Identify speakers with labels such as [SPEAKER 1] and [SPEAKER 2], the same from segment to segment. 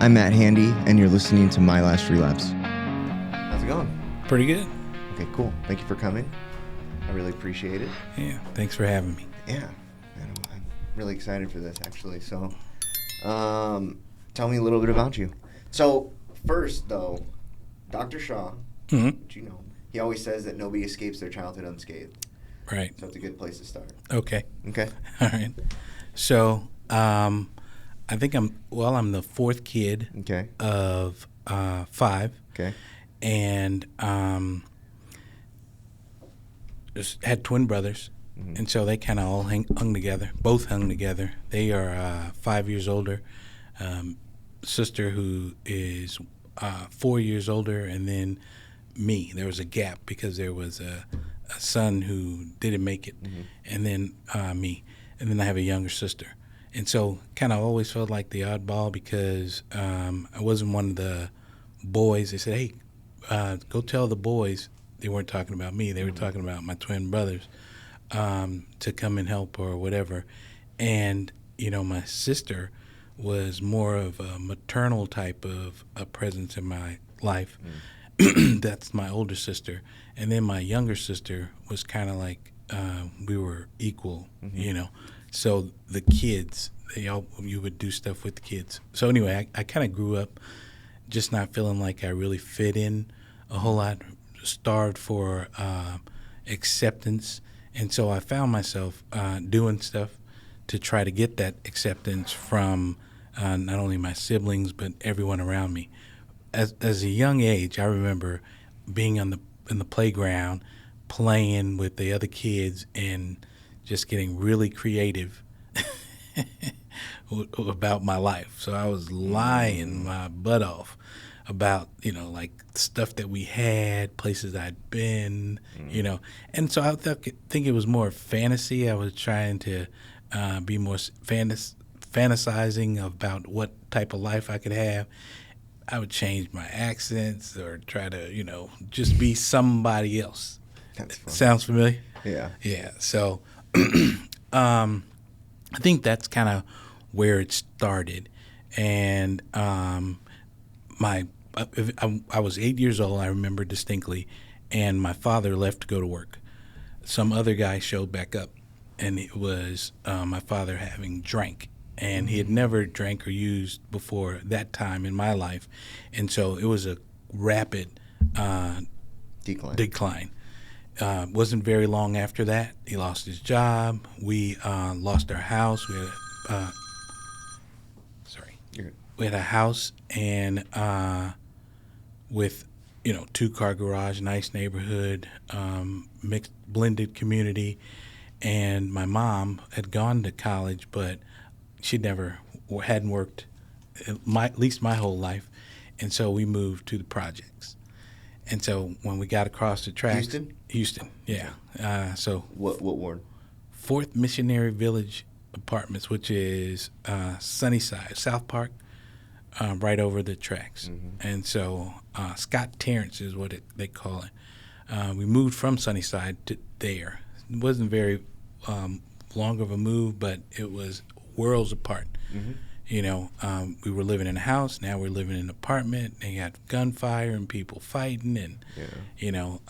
[SPEAKER 1] I'm Matt Handy, and you're listening to My Last Relapse. How's it going?
[SPEAKER 2] Pretty good.
[SPEAKER 1] Okay, cool. Thank you for coming. I really appreciate it.
[SPEAKER 2] Yeah, thanks for having me.
[SPEAKER 1] Yeah, and I'm really excited for this, actually. So, tell me a little bit about you. So, first, though, Dr. Shaw, which you know, he always says that nobody escapes their childhood unscathed.
[SPEAKER 2] Right.
[SPEAKER 1] So it's a good place to start.
[SPEAKER 2] Okay.
[SPEAKER 1] Okay.
[SPEAKER 2] All right. So, I think I'm the fourth kid of five.
[SPEAKER 1] Okay.
[SPEAKER 2] And just had twin brothers. Mm-hmm. And so they kind of all hung together, both hung together. They are 5 years older. Sister who is 4 years older, and then me. There was a gap because there was a son who didn't make it, and then me. And then I have a younger sister. And so kind of always felt like the oddball because I wasn't one of the boys. They said, hey, go tell the boys. They weren't talking about me. They were talking about my twin brothers to come and help or whatever. And, you know, my sister was more of a maternal type of a presence in my life. That's my older sister. And then my younger sister was kind of like we were equal, you know. So the kids, you would do stuff with the kids. So anyway, I kind of grew up just not feeling like I really fit in a whole lot, starved for acceptance. And so I found myself doing stuff to try to get that acceptance from not only my siblings but everyone around me. As a young age, I remember being in the playground, playing with the other kids, and just getting really creative about my life. So I was lying my butt off about, you know, like stuff that we had, places I'd been, you know. And so I think it was more fantasy. I was trying to be more fantasizing about what type of life I could have. I would change my accents or try to, you know, just be somebody else.
[SPEAKER 1] That's fun.
[SPEAKER 2] Sounds familiar?
[SPEAKER 1] Yeah.
[SPEAKER 2] Yeah. So I think that's kind of where it started. And I was 8 years old, I remember distinctly, and my father left to go to work. Some other guy showed back up, and it was my father having drank. And he had never drank or used before that time in my life. And so it was a rapid decline. Wasn't very long after that. He lost his job. We lost our house. We had we had a house and with, you know, 2-car garage, nice neighborhood, mixed blended community. And my mom had gone to college, but she hadn't worked at least my whole life. And so we moved to the projects. And so when we got across the tracks, Houston, yeah. So
[SPEAKER 1] what ward?
[SPEAKER 2] 4th Missionary Village Apartments, which is Sunnyside, South Park, right over the tracks. And so Scott Terrence is what they call it. We moved from Sunnyside to there. It wasn't very long of a move, but it was worlds apart. You know, we were living in a house. Now we're living in an apartment. They got gunfire and people fighting. And, you know,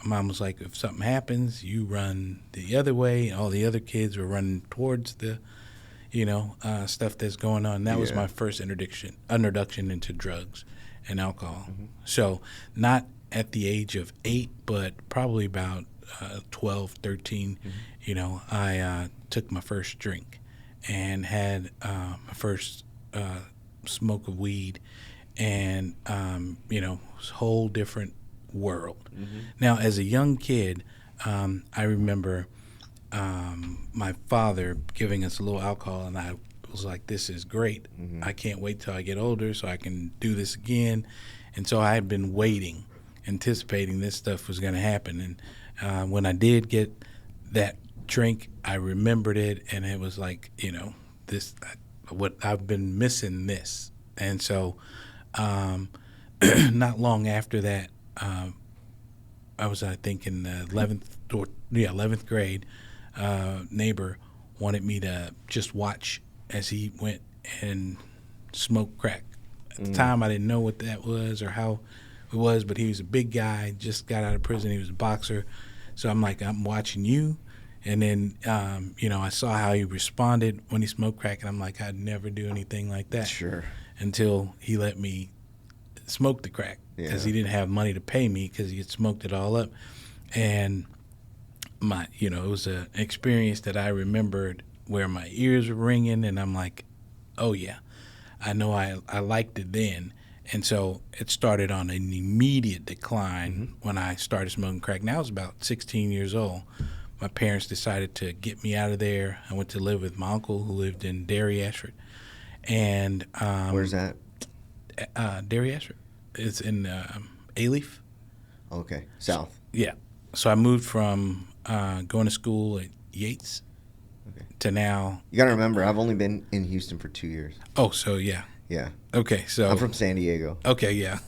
[SPEAKER 2] Mom was like, if something happens, you run the other way. All the other kids were running towards the, you know, stuff that's going on. That was my first introduction into drugs and alcohol. So not at the age of 8, but probably about 12, 13, you know, I took my first drink and had my first smoke of weed, and, you know, it was a whole different world. Now, as a young kid, I remember my father giving us a little alcohol, and I was like, this is great. I can't wait till I get older so I can do this again. And so I had been waiting, anticipating this stuff was going to happen. And when I did get that drink, I remembered it, and it was like, you know, what I've been missing this. And so not long after that, I was, I think, in the 11th grade. Neighbor wanted me to just watch as he went and smoked crack At the time, I didn't know what that was or how it was, but he was a big guy, just got out of prison. He was a boxer. So I'm like, I'm watching you. And then, I saw how he responded when he smoked crack, and I'm like, I'd never do anything like that.
[SPEAKER 1] Sure.
[SPEAKER 2] Until he let me smoke the crack because he didn't have money to pay me because he had smoked it all up. And it was an experience that I remembered where my ears were ringing, and I'm like, oh, yeah, I know I liked it then. And so it started on an immediate decline when I started smoking crack. Now I was about 16 years old. My parents decided to get me out of there. I went to live with my uncle who lived in Derry, Ashford. And
[SPEAKER 1] where's that?
[SPEAKER 2] Derry, Ashford. It's in Alief.
[SPEAKER 1] Okay, south.
[SPEAKER 2] Yeah. So I moved from going to school at Yates to now.
[SPEAKER 1] You got to remember, I've only been in Houston for 2 years.
[SPEAKER 2] Oh, so yeah.
[SPEAKER 1] Yeah.
[SPEAKER 2] Okay, so
[SPEAKER 1] I'm from San Diego.
[SPEAKER 2] Okay, yeah.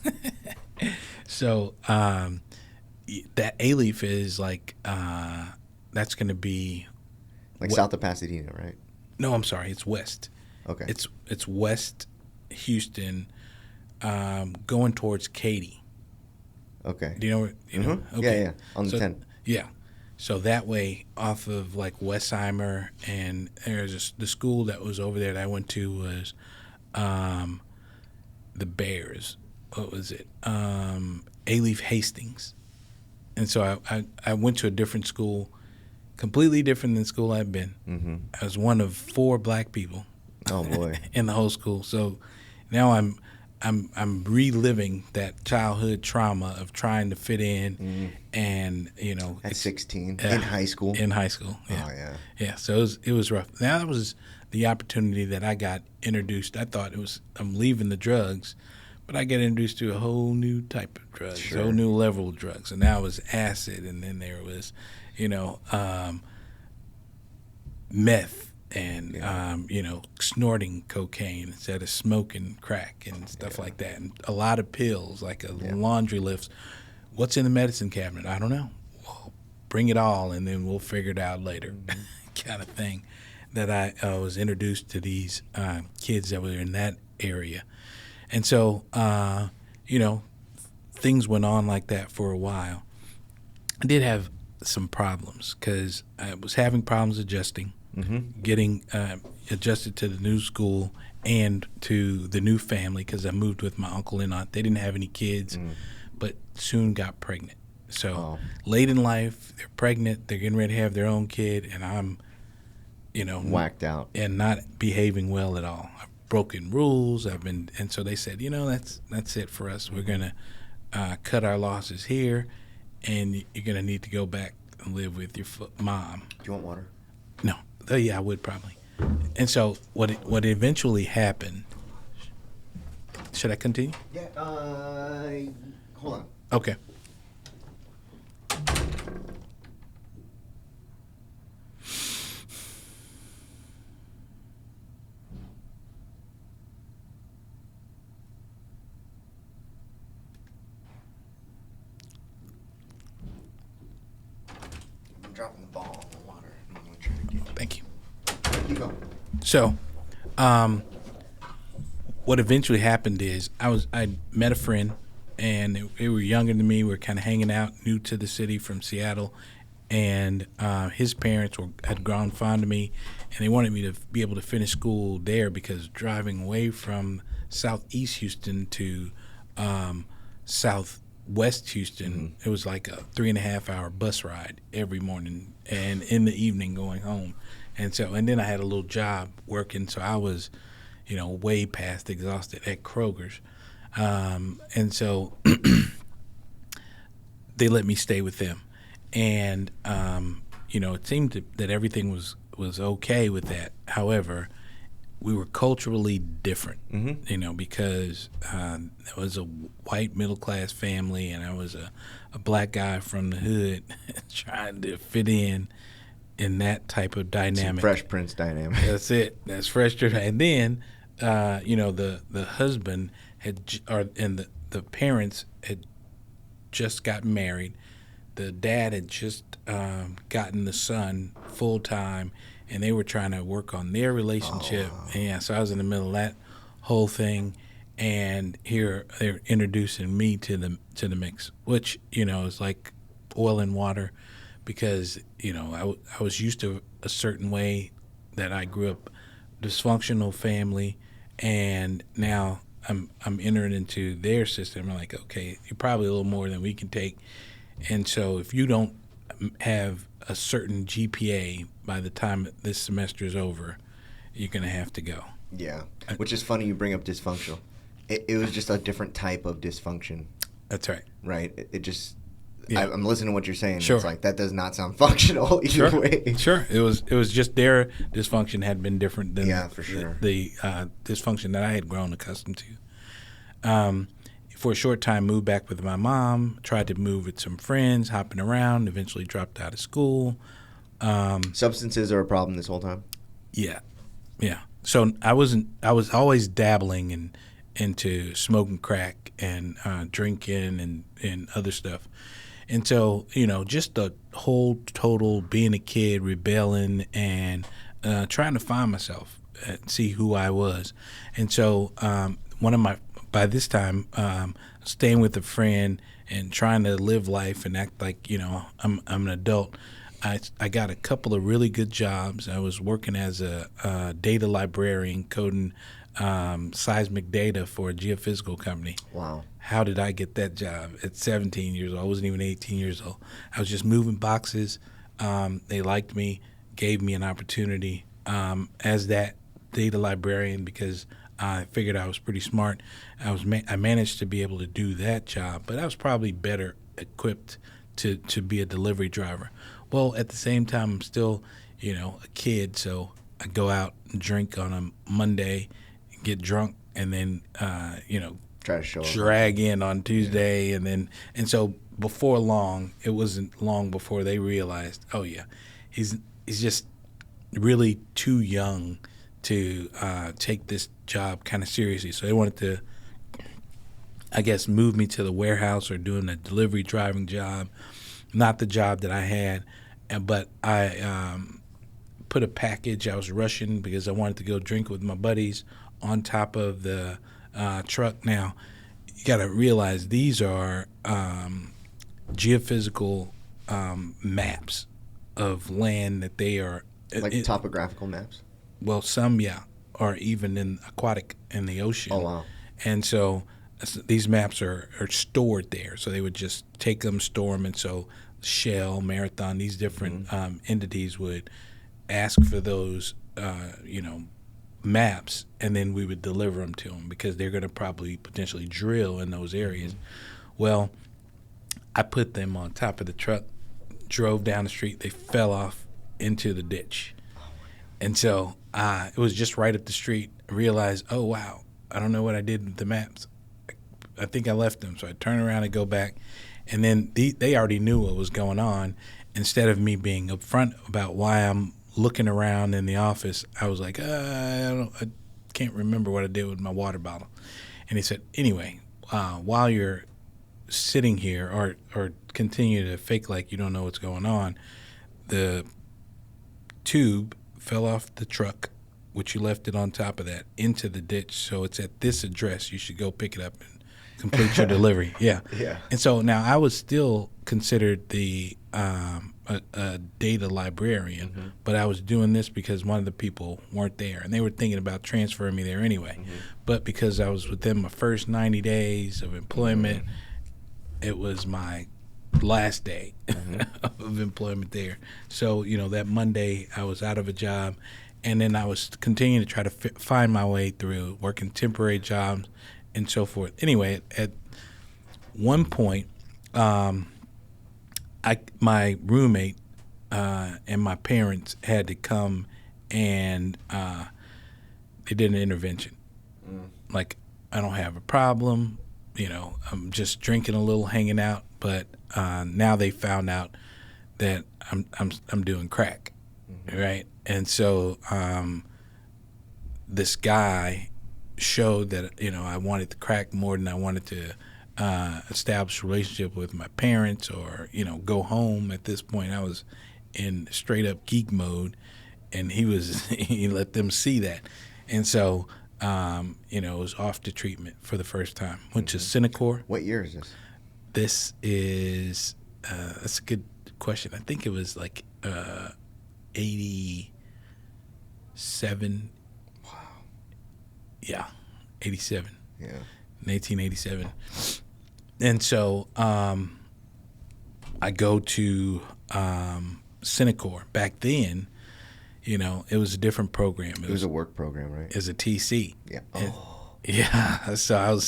[SPEAKER 2] So that Alief is like that's going to be
[SPEAKER 1] south of Pasadena, right?
[SPEAKER 2] No, I'm sorry, it's west.
[SPEAKER 1] Okay.
[SPEAKER 2] It's West Houston, going towards Katy.
[SPEAKER 1] Okay.
[SPEAKER 2] Do you know where? Know?
[SPEAKER 1] Okay. Yeah. On the 10.
[SPEAKER 2] Yeah. So that way, off of like Westheimer, and there's the school that was over there that I went to was the Bears. What was it? Alief Hastings. And so I went to a different school, completely different than the school I'd been. Mm-hmm. I was one of 4 black people.
[SPEAKER 1] Oh boy!
[SPEAKER 2] In the whole school. So now I'm reliving that childhood trauma of trying to fit in, and
[SPEAKER 1] at 16 in high school.
[SPEAKER 2] In high school, yeah.
[SPEAKER 1] Oh yeah.
[SPEAKER 2] Yeah. So it was rough. Now that was the opportunity that I got introduced. I thought I'm leaving the drugs, but I got introduced to a whole new type of drugs,
[SPEAKER 1] Sure.
[SPEAKER 2] a whole new level of drugs, and now it was acid, and then there was, meth. And snorting cocaine instead of smoking crack and stuff like that, and a lot of pills, like a laundry list. What's in the medicine cabinet? I don't know. Well, bring it all, and then we'll figure it out later, kind of thing. That I was introduced to these kids that were in that area, and so things went on like that for a while. I did have some problems because I was having problems adjusting. Mm-hmm. Getting adjusted to the new school and to the new family because I moved with my uncle and aunt. They didn't have any kids, but soon got pregnant. So late in life, they're pregnant. They're getting ready to have their own kid, and I'm,
[SPEAKER 1] whacked out
[SPEAKER 2] and not behaving well at all. I've broken rules. And so they said, that's it for us. We're gonna cut our losses here, and you're gonna need to go back and live with your mom.
[SPEAKER 1] Do you want water?
[SPEAKER 2] No. Yeah, I would probably. And so what eventually happened, should I continue?
[SPEAKER 1] Yeah, hold on.
[SPEAKER 2] Okay.
[SPEAKER 1] I'm dropping the ball in the water. I'm going to try to get.
[SPEAKER 2] Thank you.
[SPEAKER 1] Keep going.
[SPEAKER 2] So, what eventually happened is I met a friend, and they were younger than me. We were kind of hanging out, new to the city from Seattle, and his parents had grown fond of me, and they wanted me to be able to finish school there because driving away from southeast Houston to southwest Houston, it was like a 3.5-hour bus ride every morning and in the evening going home. And then I had a little job working, so I was, way past exhausted at Kroger's. And so they let me stay with them. And, it seemed that everything was okay with that. However, we were culturally different, because it was a white middle-class family, and I was a black guy from the hood trying to fit in that type of dynamic.
[SPEAKER 1] Some Fresh Prince dynamic.
[SPEAKER 2] That's it. That's Fresh. And then, the husband and the parents had just got married. The dad had just gotten the son full time, and they were trying to work on their relationship. So I was in the middle of that whole thing, and here they're introducing me to the mix, which is like oil and water, because I was used to a certain way that I grew up, dysfunctional family, and now I'm entering into their system. I'm like, okay, you're probably a little more than we can take, and so if you don't have a certain GPA by the time this semester is over, you're gonna have to go.
[SPEAKER 1] Yeah, which is funny you bring up dysfunctional. It was just a different type of dysfunction.
[SPEAKER 2] That's right.
[SPEAKER 1] Right? It just...
[SPEAKER 2] Yeah.
[SPEAKER 1] I'm listening to what you're saying.
[SPEAKER 2] Sure.
[SPEAKER 1] It's like, that does not sound functional either way.
[SPEAKER 2] Sure. It was just their dysfunction had been different than
[SPEAKER 1] for sure.
[SPEAKER 2] the dysfunction that I had grown accustomed to. For a short time, moved back with my mom, tried to move with some friends, hopping around, eventually dropped out of school.
[SPEAKER 1] Substances are a problem this whole time?
[SPEAKER 2] Yeah. So I was always dabbling into smoking crack and drinking and other stuff. And so, just the whole total being a kid, rebelling, and trying to find myself, see who I was. And so by this time, staying with a friend and trying to live life and act like, I'm an adult, I got a couple of really good jobs. I was working as a data librarian, coding seismic data for a geophysical company.
[SPEAKER 1] Wow.
[SPEAKER 2] How did I get that job at 17 years old? I wasn't even 18 years old. I was just moving boxes. They liked me, gave me an opportunity as that data librarian because I figured I was pretty smart. I managed to be able to do that job, but I was probably better equipped to be a delivery driver. Well, at the same time, I'm still, a kid, so I go out and drink on a Monday, get drunk, and then,
[SPEAKER 1] try to show
[SPEAKER 2] drag in on Tuesday, and so before long, it wasn't long before they realized, oh yeah, he's just really too young to take this job kind of seriously. So they wanted to, I guess, move me to the warehouse or doing a delivery driving job, not the job that I had, but I put a package. I was rushing because I wanted to go drink with my buddies on top of the truck. Now, you got to realize these are geophysical maps of land that they are
[SPEAKER 1] like topographical maps.
[SPEAKER 2] Well, some are even in aquatic in the ocean.
[SPEAKER 1] Oh wow!
[SPEAKER 2] And so these maps are stored there. So they would just take them, store them, and so Shell, Marathon, these different entities would ask for those, maps, and then we would deliver them to them because they're going to probably potentially drill in those areas. Well, I put them on top of the truck, drove down the street. They fell off into the ditch. And so it was just right up the street. I realized, oh, wow, I don't know what I did with the maps. I think I left them. So I turn around and go back. And then they already knew what was going on. Instead of me being upfront about why I'm looking around in the office, I was like, I can't remember what I did with my water bottle. And he said, anyway, while you're sitting here or continue to fake like you don't know what's going on, the tube fell off the truck, which you left it on top of that, into the ditch. So it's at this address. You should go pick it up and complete your delivery. Yeah. And so now I was still considered the a data librarian, but I was doing this because one of the people weren't there, and they were thinking about transferring me there anyway. But because I was within my first 90 days of employment, it was my last day of employment there. So, that Monday I was out of a job, and then I was continuing to try to find my way through working temporary jobs and so forth. Anyway, at one point, my roommate and my parents had to come, and they did an intervention. Like, I don't have a problem, I'm just drinking a little, hanging out, but now they found out that I'm doing crack, right? And so this guy showed that I wanted to crack more than I wanted to establish a relationship with my parents or go home. At this point, I was in straight up geek mode, and he let them see that. And so Was off the treatment for the first time. Went to Synacor.
[SPEAKER 1] What year is this?
[SPEAKER 2] This is that's a good question. I think it was like 87.
[SPEAKER 1] Wow.
[SPEAKER 2] Yeah, 87.
[SPEAKER 1] Yeah.
[SPEAKER 2] In 1887. And so I go to Synacor. Back then, it was a different program.
[SPEAKER 1] It was a work program, right?
[SPEAKER 2] It was a TC.
[SPEAKER 1] Yeah.
[SPEAKER 2] Yeah. So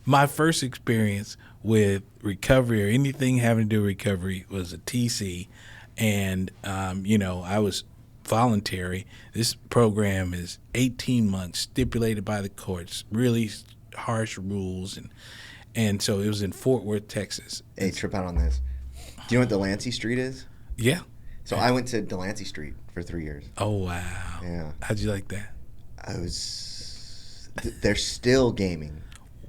[SPEAKER 2] my first experience with recovery or anything having to do with recovery was a TC. And, I was voluntary. This program is 18 months, stipulated by the courts, really harsh rules. And so it was in Fort Worth, Texas.
[SPEAKER 1] Hey, trip out on this. Do you know what Delancey Street is?
[SPEAKER 2] Yeah.
[SPEAKER 1] So I went to Delancey Street for 3 years.
[SPEAKER 2] Oh, wow.
[SPEAKER 1] Yeah.
[SPEAKER 2] How'd you like that?
[SPEAKER 1] They're still gaming.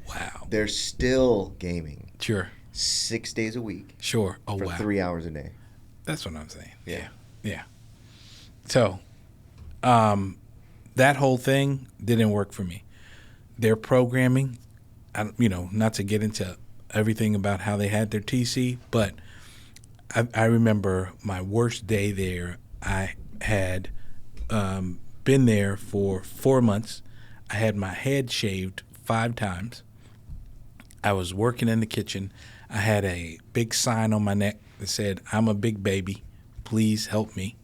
[SPEAKER 2] Wow.
[SPEAKER 1] They're still gaming.
[SPEAKER 2] Sure.
[SPEAKER 1] 6 days a week.
[SPEAKER 2] Sure. Oh,
[SPEAKER 1] for
[SPEAKER 2] wow.
[SPEAKER 1] 3 hours a day.
[SPEAKER 2] That's what I'm saying.
[SPEAKER 1] Yeah.
[SPEAKER 2] Yeah. So, that whole thing didn't work for me. Their programming, not to get into everything about how they had their TC, but I remember my worst day there. I had been there for 4 months. I had my head shaved 5 times. I was working in the kitchen. I had a big sign on my neck that said, "I'm a big baby. Please help me."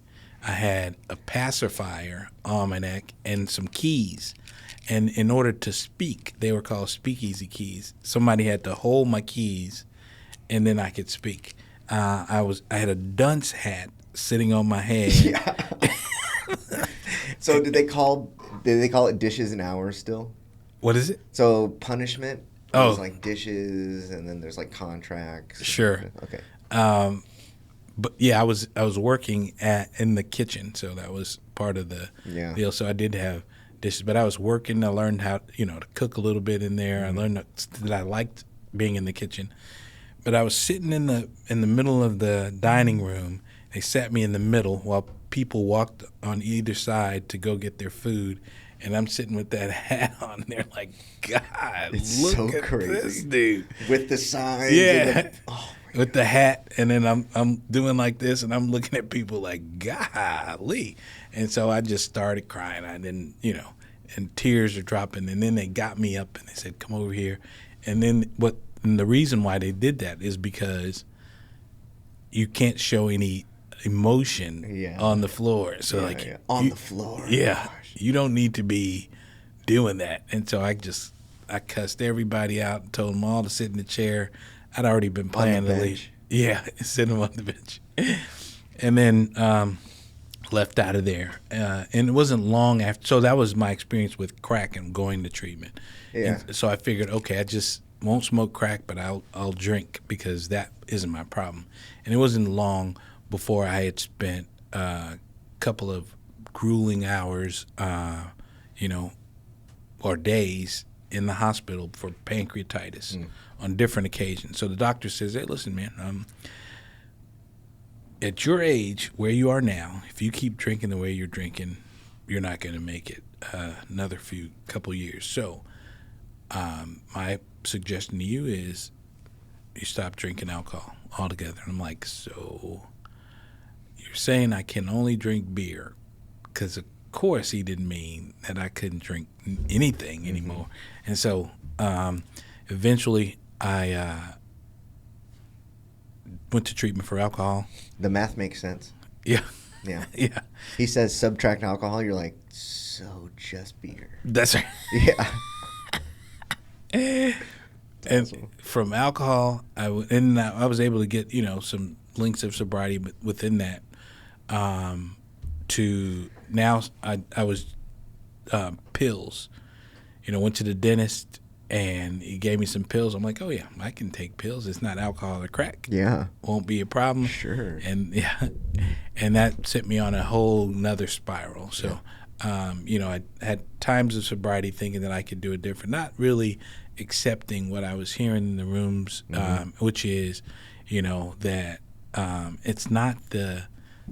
[SPEAKER 2] I had a pacifier on my neck and some keys. And in order to speak, they were called speakeasy keys. Somebody had to hold my keys, and then I could speak. I had a dunce hat sitting on my head.
[SPEAKER 1] Yeah. So did they call it dishes and hours still?
[SPEAKER 2] What is it?
[SPEAKER 1] So punishment.
[SPEAKER 2] Oh.
[SPEAKER 1] There's like dishes, and then there's like contracts.
[SPEAKER 2] Sure.
[SPEAKER 1] Okay.
[SPEAKER 2] But yeah, I was working in the kitchen, so that was part of the deal. So I did have dishes, but I was working. I learned how to cook a little bit in there. I learned that I liked being in the kitchen. But I was sitting in the middle of the dining room. They sat me in the middle while people walked on either side to go get their food. And I'm sitting with that hat on. They're like, "God,
[SPEAKER 1] It's
[SPEAKER 2] look
[SPEAKER 1] so
[SPEAKER 2] at
[SPEAKER 1] crazy.
[SPEAKER 2] this dude."
[SPEAKER 1] With the signs.
[SPEAKER 2] Yeah.
[SPEAKER 1] Oh,
[SPEAKER 2] with the hat, and then I'm doing like this, and I'm looking at people like, "Golly!" And so I just started crying. I didn't, and tears are dropping. And then they got me up, and they said, "Come over here." And then and the reason why they did that is because you can't show any emotion on the floor. So
[SPEAKER 1] on the floor.
[SPEAKER 2] Yeah,
[SPEAKER 1] Gosh.
[SPEAKER 2] you don't need to be doing that. And so I cussed everybody out and told them all to sit in the chair. I'd already been planning to leave. Yeah, sit them on the bench. And then left out of there. And it wasn't long after. So that was my experience with crack and going to treatment.
[SPEAKER 1] Yeah.
[SPEAKER 2] And so I figured, okay, I just won't smoke crack, but I'll drink because that isn't my problem. And it wasn't long before I had spent a couple of grueling hours, or days in the hospital for pancreatitis on different occasions. So the doctor says, "Hey, listen, man, at your age, where you are now, if you keep drinking the way you're drinking, you're not going to make it another couple years. So my suggestion to you is you stop drinking alcohol altogether." And I'm like, "So you're saying I can only drink beer?" Because of course he didn't mean that I couldn't drink anything anymore. And so eventually I went to treatment for alcohol.
[SPEAKER 1] The math makes sense.
[SPEAKER 2] Yeah.
[SPEAKER 1] Yeah.
[SPEAKER 2] Yeah.
[SPEAKER 1] He says subtract alcohol. You're like, so just beer.
[SPEAKER 2] That's right.
[SPEAKER 1] Yeah.
[SPEAKER 2] And
[SPEAKER 1] awesome.
[SPEAKER 2] from alcohol, I was able to get some links of sobriety, but within that, to now I was pills. Went to the dentist and he gave me some pills. I'm like, oh yeah, I can take pills. It's not alcohol or crack.
[SPEAKER 1] Yeah.
[SPEAKER 2] Won't be a problem.
[SPEAKER 1] Sure.
[SPEAKER 2] And and that sent me on a whole nother spiral. So, I had times of sobriety thinking that I could do it different, not really accepting what I was hearing in the rooms, which is, that it's not the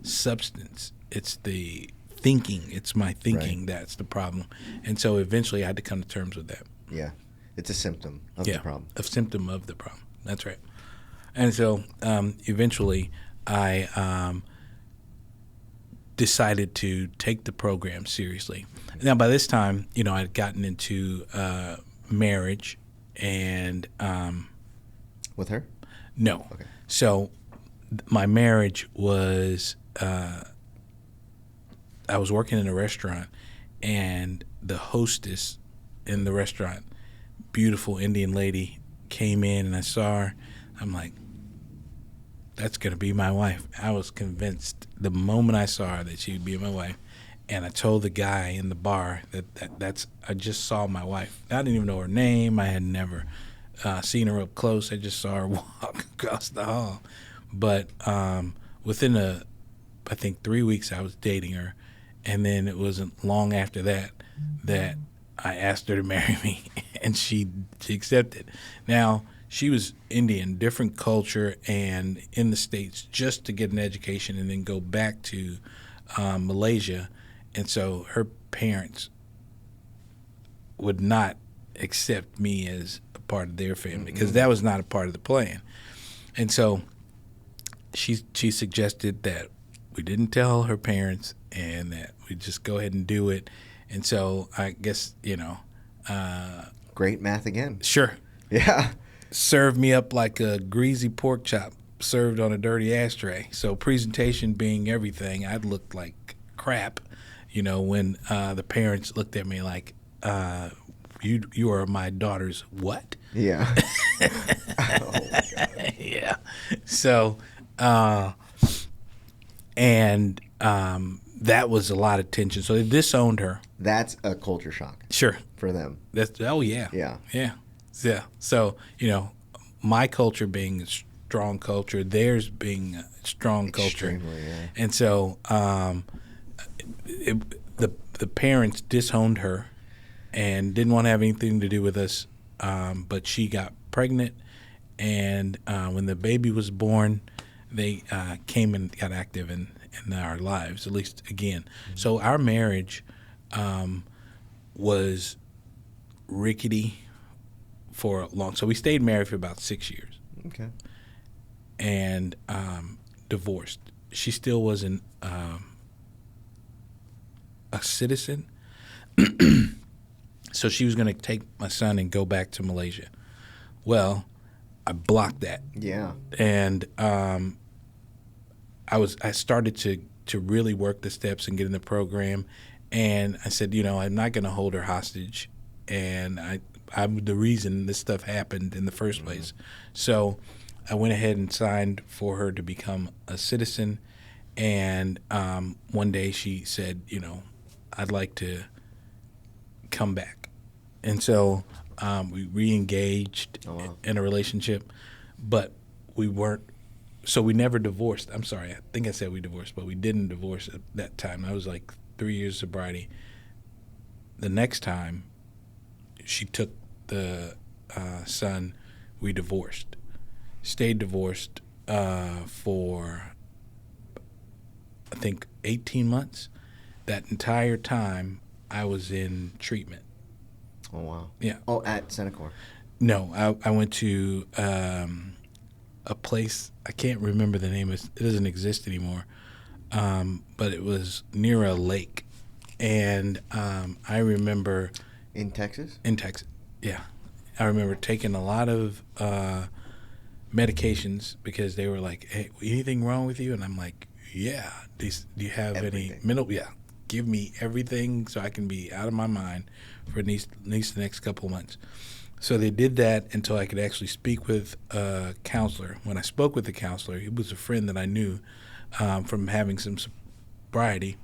[SPEAKER 2] substance, it's the thinking. It's my thinking that's the problem. And so eventually I had to come to terms with that.
[SPEAKER 1] Yeah. It's a symptom of the problem.
[SPEAKER 2] A symptom of the problem. That's right. And so eventually I decided to take the program seriously. Now, by this time, I had gotten into marriage and
[SPEAKER 1] with her?
[SPEAKER 2] No.
[SPEAKER 1] Okay.
[SPEAKER 2] So my marriage was I was working in a restaurant, and the hostess in the restaurant, beautiful Indian lady, came in, and I saw her. I'm like, that's going to be my wife. I was convinced the moment I saw her that she would be my wife. And I told the guy in the bar that's I just saw my wife. I didn't even know her name. I had never seen her up close. I just saw her walk across the hall. But within I think 3 weeks, I was dating her. And then it wasn't long after that I asked her to marry me, and she accepted. Now, she was Indian, different culture, and in the States just to get an education and then go back to Malaysia. And so her parents would not accept me as a part of their family because that was not a part of the plan. And so she suggested that we didn't tell her parents and that we just go ahead and do it. And so I guess,
[SPEAKER 1] great math again.
[SPEAKER 2] Sure.
[SPEAKER 1] Yeah.
[SPEAKER 2] Served me up like a greasy pork chop served on a dirty ashtray. So presentation being everything, I'd looked like crap, when the parents looked at me like, you are my daughter's what?
[SPEAKER 1] Yeah. Oh, my God.
[SPEAKER 2] Yeah. So, that was a lot of tension. So they disowned her.
[SPEAKER 1] That's a culture shock.
[SPEAKER 2] Sure.
[SPEAKER 1] For them.
[SPEAKER 2] Yeah.
[SPEAKER 1] Yeah.
[SPEAKER 2] Yeah. Yeah. So, my culture being a strong culture, theirs being a strong culture.
[SPEAKER 1] Extremely, yeah.
[SPEAKER 2] And so the parents disowned her and didn't want to have anything to do with us. But she got pregnant, and when the baby was born, they came and got active in our lives, at least again. Mm-hmm. So our marriage was rickety for a long. So we stayed married for about 6 years.
[SPEAKER 1] Okay.
[SPEAKER 2] And divorced. She still wasn't a citizen. So she was going to take my son and go back to Malaysia. Well, I blocked that.
[SPEAKER 1] Yeah.
[SPEAKER 2] And I started to really work the steps and get in the program. And I said, I'm not going to hold her hostage. And I'm the reason this stuff happened in the first place. So I went ahead and signed for her to become a citizen. And one day she said, I'd like to come back. And so we re-engaged in a relationship, but we weren't. So we never divorced. I'm sorry. I think I said we divorced, but we didn't divorce at that time. I was like 3 years sobriety. The next time she took the son, we divorced. Stayed divorced for, I think, 18 months. That entire time, I was in treatment.
[SPEAKER 1] Oh, wow.
[SPEAKER 2] Yeah.
[SPEAKER 1] Oh, at Senecor?
[SPEAKER 2] No, I went to a place, I can't remember the name. It doesn't exist anymore. But it was near a lake. And I remember...
[SPEAKER 1] In Texas?
[SPEAKER 2] In Texas, yeah. I remember taking a lot of medications because they were like, hey, anything wrong with you? And I'm like, yeah. Do you have
[SPEAKER 1] everything.
[SPEAKER 2] Any mental? Yeah. Give me everything so I can be out of my mind for at least the next couple of months. So they did that until I could actually speak with a counselor. When I spoke with the counselor, he was a friend that I knew from having some sobriety.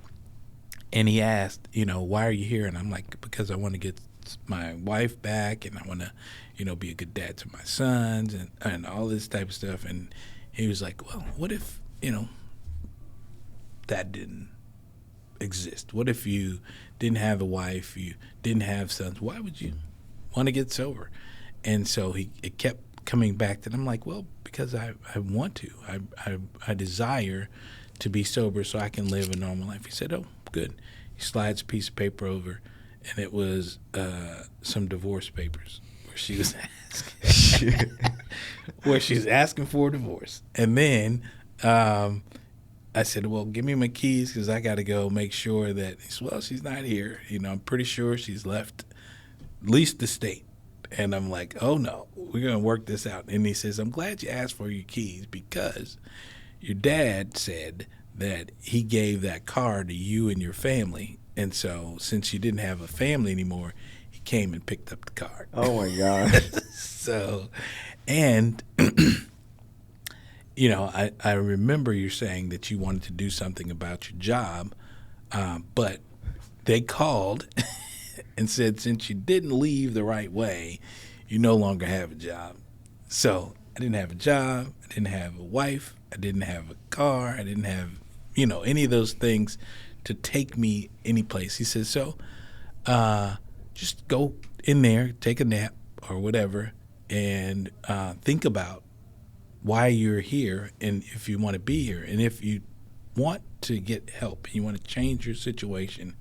[SPEAKER 2] And he asked, why are you here? And I'm like, because I want to get my wife back, and I want to, be a good dad to my sons, and all this type of stuff. And he was like, well, what if, that didn't exist? What if you didn't have a wife, you didn't have sons? Why would you want to get sober? And so it kept coming back to, I'm like, well, because I want to. I desire to be sober so I can live a normal life. He said, oh, good. He slides a piece of paper over, and it was some divorce papers where she was asking for a divorce. And then I said, well, give me my keys because I got to go make sure that, he said, well, she's not here. I'm pretty sure she's left at least the state. And I'm like, oh, no, we're going to work this out. And he says, I'm glad you asked for your keys because your dad said that he gave that car to you and your family. And so since you didn't have a family anymore, he came and picked up the car.
[SPEAKER 1] Oh, my God.
[SPEAKER 2] So, and... I remember you saying that you wanted to do something about your job, but they called and said since you didn't leave the right way, you no longer have a job. So I didn't have a job. I didn't have a wife. I didn't have a car. I didn't have, any of those things to take me any place. He said, so just go in there, take a nap or whatever, and think about why you're here and if you want to be here. And if you want to get help and you want to change your situation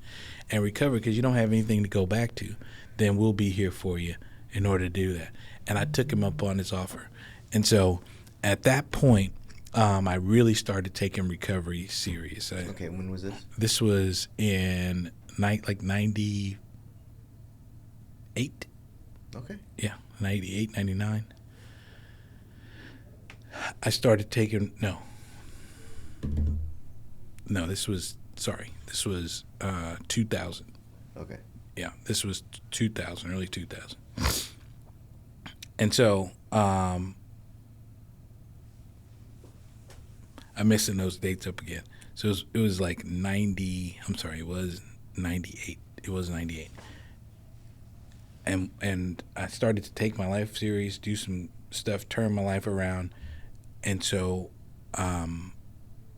[SPEAKER 2] and recover because you don't have anything to go back to, then we'll be here for you in order to do that. And I took him up on his offer. And so at that point, I really started taking recovery serious.
[SPEAKER 1] Okay, when was this?
[SPEAKER 2] This was in 98.
[SPEAKER 1] Okay.
[SPEAKER 2] Yeah, 98, 99. I started taking, this was 2000.
[SPEAKER 1] Okay.
[SPEAKER 2] Yeah, this was 2000, early 2000. And so I'm messing those dates up again. So it was like 90, it was 98. It was 98. And I started to take my life serious, do some stuff, turn my life around. And so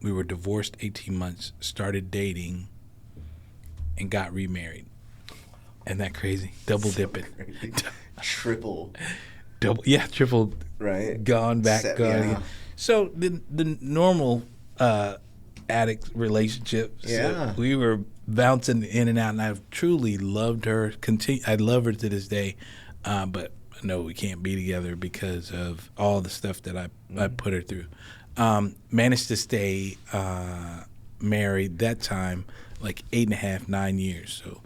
[SPEAKER 2] we were divorced 18 months, started dating, and got remarried. Isn't that crazy? Double dipping.
[SPEAKER 1] Triple.
[SPEAKER 2] Triple.
[SPEAKER 1] Right.
[SPEAKER 2] Gone back, gone
[SPEAKER 1] yeah.
[SPEAKER 2] again. So the normal addict relationships.
[SPEAKER 1] Yeah.
[SPEAKER 2] So we were bouncing in and out, and I've truly loved her. I love her to this day, but no, we can't be together because of all the stuff that I put her through. Managed to stay married that time like 8.5, 9 years. So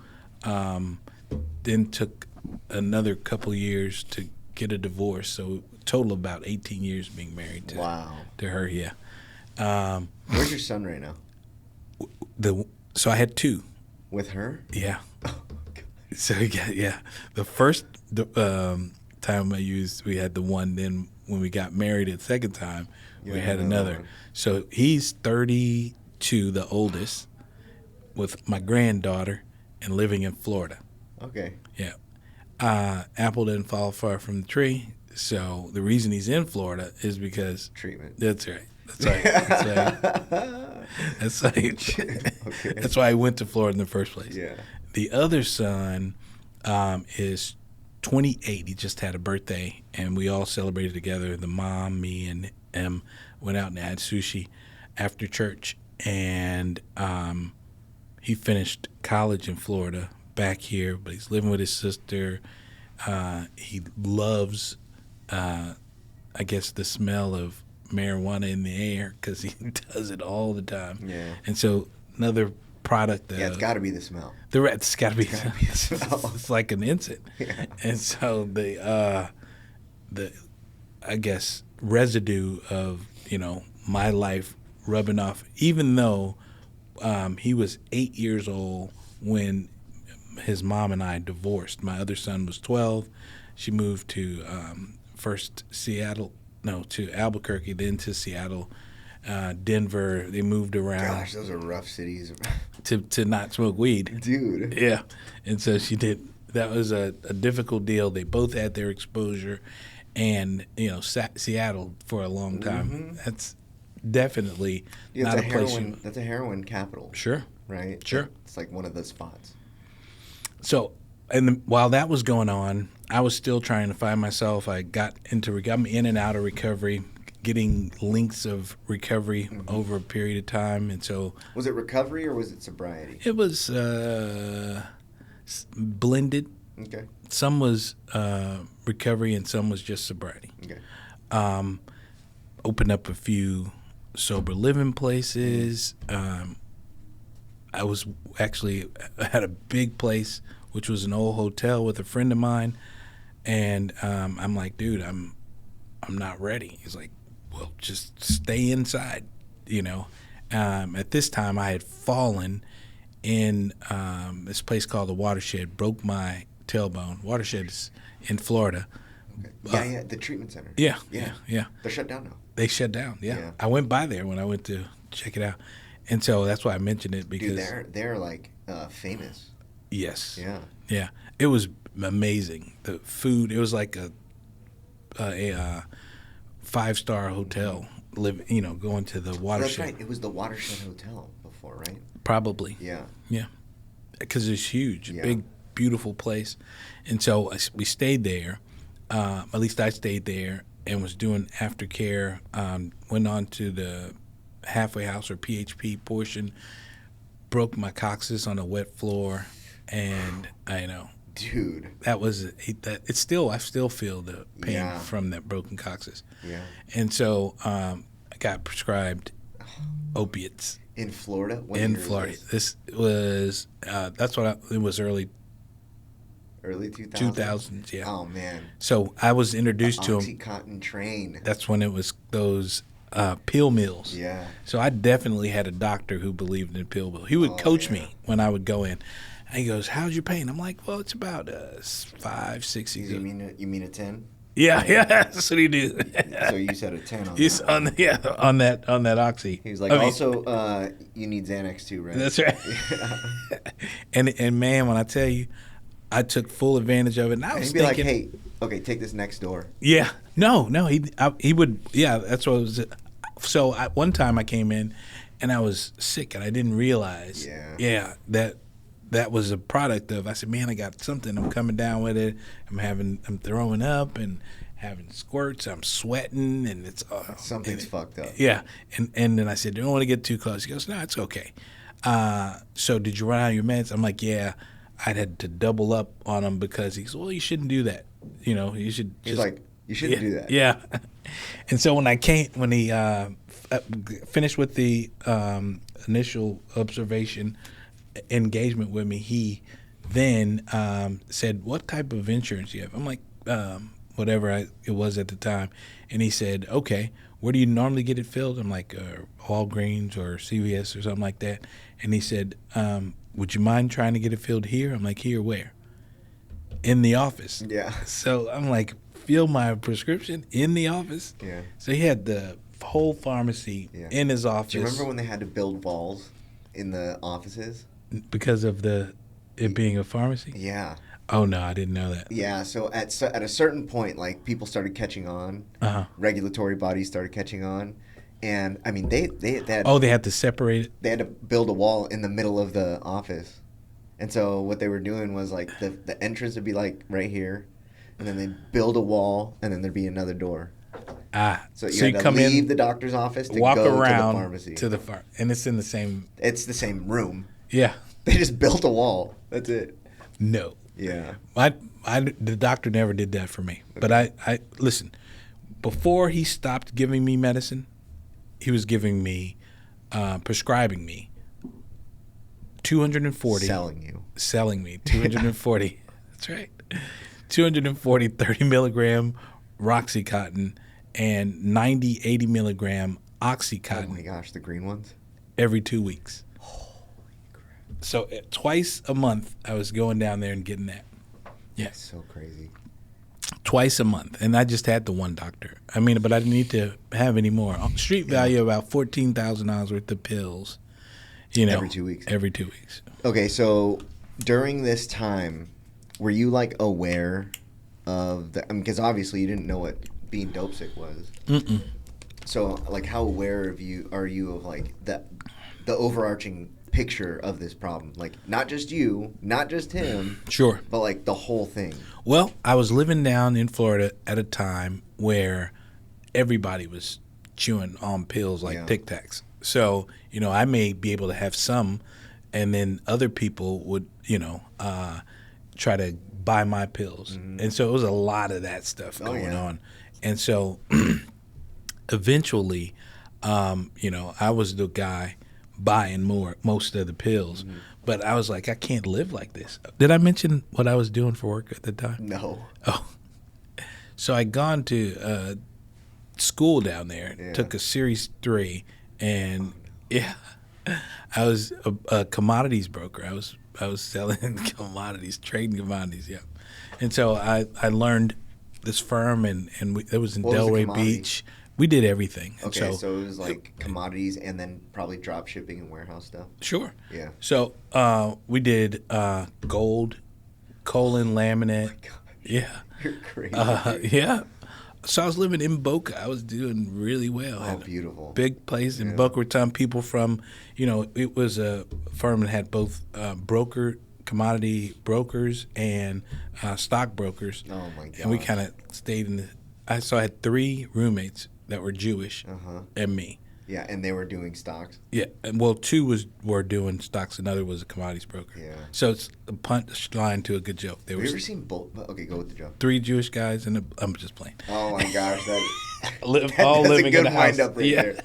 [SPEAKER 2] then took another couple years to get a divorce. So total about 18 years being married to her. Yeah.
[SPEAKER 1] Where's your son right now?
[SPEAKER 2] So I had two.
[SPEAKER 1] With her?
[SPEAKER 2] Yeah.
[SPEAKER 1] Oh, God.
[SPEAKER 2] So the first time we had the one. Then when we got married the second time, we had another.
[SPEAKER 1] One.
[SPEAKER 2] So he's 32, the oldest, with my granddaughter, and living in Florida.
[SPEAKER 1] Okay.
[SPEAKER 2] Yeah. Apple didn't fall far from the tree. So the reason he's in Florida is because
[SPEAKER 1] treatment.
[SPEAKER 2] That's right. That's right.
[SPEAKER 1] Okay.
[SPEAKER 2] That's why I went to Florida in the first place.
[SPEAKER 1] Yeah.
[SPEAKER 2] The other son is 28. He just had a birthday, and we all celebrated together. The mom, me, and Em went out and had sushi after church, and he finished college in Florida, back here, but he's living with his sister. He loves, I guess, the smell of marijuana in the air because he does it all the time.
[SPEAKER 1] Yeah.
[SPEAKER 2] And so another product.
[SPEAKER 1] It's got to be the smell.
[SPEAKER 2] It's got to be
[SPEAKER 1] the smell.
[SPEAKER 2] It's like an incense.
[SPEAKER 1] Yeah.
[SPEAKER 2] And so the I guess residue of my life rubbing off, even though he was 8 years old when his mom and I divorced. My other son was 12. She moved to to Albuquerque, then to Seattle, Denver. They moved around.
[SPEAKER 1] Gosh, those are rough cities.
[SPEAKER 2] To not smoke weed.
[SPEAKER 1] Dude.
[SPEAKER 2] Yeah. And so she did. That was a difficult deal. They both had their exposure. And, Seattle for a long time. Mm-hmm. That's definitely not a place.
[SPEAKER 1] That's a heroin capital.
[SPEAKER 2] Sure.
[SPEAKER 1] Right?
[SPEAKER 2] Sure.
[SPEAKER 1] It's like one of the spots.
[SPEAKER 2] So, while that was going on, I was still trying to find myself. I got in and out of recovery, getting links of recovery over a period of time, and so
[SPEAKER 1] was it recovery or was it sobriety?
[SPEAKER 2] it was blended.
[SPEAKER 1] Okay.
[SPEAKER 2] Some was recovery and some was just sobriety.
[SPEAKER 1] Okay.
[SPEAKER 2] Opened up a few sober living places. I was actually had a big place, which was an old hotel with a friend of mine, and I'm like, dude, I'm not ready. He's like, well, just stay inside, you know. At this time, I had fallen in this place called the Watershed, broke my tailbone. Watershed is in Florida.
[SPEAKER 1] Okay. Yeah, the treatment center.
[SPEAKER 2] Yeah.
[SPEAKER 1] They're shut down now.
[SPEAKER 2] They shut down. Yeah. I went by there when I went to check it out, and so that's why I mentioned it because
[SPEAKER 1] they're like famous.
[SPEAKER 2] Yes.
[SPEAKER 1] Yeah.
[SPEAKER 2] Yeah. It was amazing. The food. It was like a 5-star hotel. Going to the Watershed.
[SPEAKER 1] That's right. It was the Watershed Hotel before, right?
[SPEAKER 2] Probably.
[SPEAKER 1] Yeah.
[SPEAKER 2] Yeah. Because it's huge,
[SPEAKER 1] Yeah.
[SPEAKER 2] big, beautiful place, and so we stayed there. At least I stayed there and was doing aftercare. Went on to the halfway house or PHP portion. Broke my coccyx on a wet floor, and
[SPEAKER 1] Dude.
[SPEAKER 2] that was that. It's still I still feel the pain from that broken coccyx.
[SPEAKER 1] Yeah.
[SPEAKER 2] And so I got prescribed opiates
[SPEAKER 1] In Florida?
[SPEAKER 2] in Florida. This was it was early
[SPEAKER 1] Early 2000s?
[SPEAKER 2] 2000s. Yeah.
[SPEAKER 1] Oh, man.
[SPEAKER 2] So I was introduced to them.
[SPEAKER 1] OxyContin train.
[SPEAKER 2] That's when it was those pill mills.
[SPEAKER 1] Yeah.
[SPEAKER 2] So I definitely had a doctor who believed in pill mill. He would coach me when I would go in. And he goes, "How's your pain?" I'm like, "Well, it's about 5, 6 years."
[SPEAKER 1] You mean a 10?
[SPEAKER 2] Yeah, that's what he did.
[SPEAKER 1] So you said a 10 on
[SPEAKER 2] He's
[SPEAKER 1] that.
[SPEAKER 2] on that oxy.
[SPEAKER 1] He was like, also, you need Xanax too, right?
[SPEAKER 2] That's right. and man, when I tell you, I took full advantage of it. And I was
[SPEAKER 1] He'd be
[SPEAKER 2] thinking,
[SPEAKER 1] like, hey, okay, take this next door.
[SPEAKER 2] yeah, no, he would, yeah, that's what it was. So one time I came in and I was sick and I didn't realize, that was a product of, I said, man, I got something, I'm coming down with it. I'm throwing up and having squirts, I'm sweating, and it's
[SPEAKER 1] Something's fucked up.
[SPEAKER 2] Yeah, and then I said, don't want to get too close. He goes, no, it's okay. So did you run out of your meds? I'm like, yeah. I'd had to double up on him because he said, well, you shouldn't do that. You should just.
[SPEAKER 1] He's like, you shouldn't do that.
[SPEAKER 2] Yeah. And so when he finished with the initial observation engagement with me, he then said, what type of insurance do you have? I'm like, whatever it was at the time. And he said, okay, where do you normally get it filled? I'm like, Walgreens or CVS or something like that. And he said, would you mind trying to get it filled here? I'm like, here where? In the office.
[SPEAKER 1] Yeah.
[SPEAKER 2] So I'm like, fill my prescription in the office?
[SPEAKER 1] Yeah.
[SPEAKER 2] So he had the whole pharmacy in his office.
[SPEAKER 1] Do you remember when they had to build walls in the offices?
[SPEAKER 2] Because of it being a pharmacy?
[SPEAKER 1] Yeah.
[SPEAKER 2] Oh, no, I didn't know that.
[SPEAKER 1] Yeah, so at a certain point, like, people started catching on. Regulatory bodies started catching on. And, I mean, they had...
[SPEAKER 2] Oh, they had to separate it?
[SPEAKER 1] They had to build a wall in the middle of the office. And so what they were doing was, like, the entrance would be, like, right here. And then they'd build a wall, and then there'd be another door. So you had to leave the doctor's office to
[SPEAKER 2] walk
[SPEAKER 1] go
[SPEAKER 2] around
[SPEAKER 1] to the pharmacy.
[SPEAKER 2] And it's in the same...
[SPEAKER 1] It's the same room.
[SPEAKER 2] Yeah.
[SPEAKER 1] They just built a wall. That's it.
[SPEAKER 2] No.
[SPEAKER 1] Yeah.
[SPEAKER 2] The doctor never did that for me. Okay. But I listen, before he stopped giving me medicine, he was giving me, prescribing me 240. Selling me 240. That's right. 240 30 milligram Roxicodone and 90 80 milligram Oxycontin.
[SPEAKER 1] Oh my gosh, the green ones?
[SPEAKER 2] Every 2 weeks. So twice a month, I was going down there and getting that. Yeah.
[SPEAKER 1] That's so crazy.
[SPEAKER 2] Twice a month. And I just had the one doctor. I mean, but I didn't need to have any more. Street value, about $14,000 worth of pills.
[SPEAKER 1] Every 2 weeks.
[SPEAKER 2] Every 2 weeks.
[SPEAKER 1] Okay, so during this time, were you, like, aware of the... I mean, because obviously you didn't know what being dope sick was.
[SPEAKER 2] Mm-mm.
[SPEAKER 1] So, like, how aware are you of, like, the overarching picture of this problem? Like, not just you, not just him.
[SPEAKER 2] Sure.
[SPEAKER 1] But, like, the whole thing.
[SPEAKER 2] Well, I was living down in Florida at a time where everybody was chewing on pills like
[SPEAKER 1] Yeah.
[SPEAKER 2] Tic Tacs. So, I may be able to have some, and then other people would, try to buy my pills.
[SPEAKER 1] Mm-hmm.
[SPEAKER 2] And so it was a lot of that stuff going
[SPEAKER 1] yeah.
[SPEAKER 2] on. And so eventually, I was the guy buying most of the pills.
[SPEAKER 1] Mm-hmm.
[SPEAKER 2] But I was like, I can't live like this. Did I mention what I was doing for work at the time?
[SPEAKER 1] No.
[SPEAKER 2] Oh. So I'd gone to school down there, took a Series 3, and I was a commodities broker. I was selling commodities, trading commodities, yeah. And so I learned this firm, and it was in Delray Beach. We did everything. And
[SPEAKER 1] Okay, so it was like commodities and then probably drop shipping and warehouse stuff.
[SPEAKER 2] Sure.
[SPEAKER 1] Yeah.
[SPEAKER 2] So we did gold, colon laminate.
[SPEAKER 1] Oh my gosh.
[SPEAKER 2] Yeah.
[SPEAKER 1] You're crazy.
[SPEAKER 2] Yeah. So I was living in Boca. I was doing really well.
[SPEAKER 1] Oh, beautiful.
[SPEAKER 2] Big place in Boca Raton. People from, it was a firm that had both commodity brokers and stock brokers.
[SPEAKER 1] Oh, my God.
[SPEAKER 2] And we kind of stayed I had 3 roommates that were Jewish and me.
[SPEAKER 1] Yeah, and they were doing stocks.
[SPEAKER 2] Yeah, well, 2 were doing stocks, another was a commodities broker.
[SPEAKER 1] Yeah.
[SPEAKER 2] So it's a line to a good joke.
[SPEAKER 1] Have you ever seen both? Okay, go with the joke.
[SPEAKER 2] 3 Jewish guys, and I'm just playing.
[SPEAKER 1] Oh my gosh, that's
[SPEAKER 2] all
[SPEAKER 1] a
[SPEAKER 2] living
[SPEAKER 1] good
[SPEAKER 2] in a house.
[SPEAKER 1] wind-up right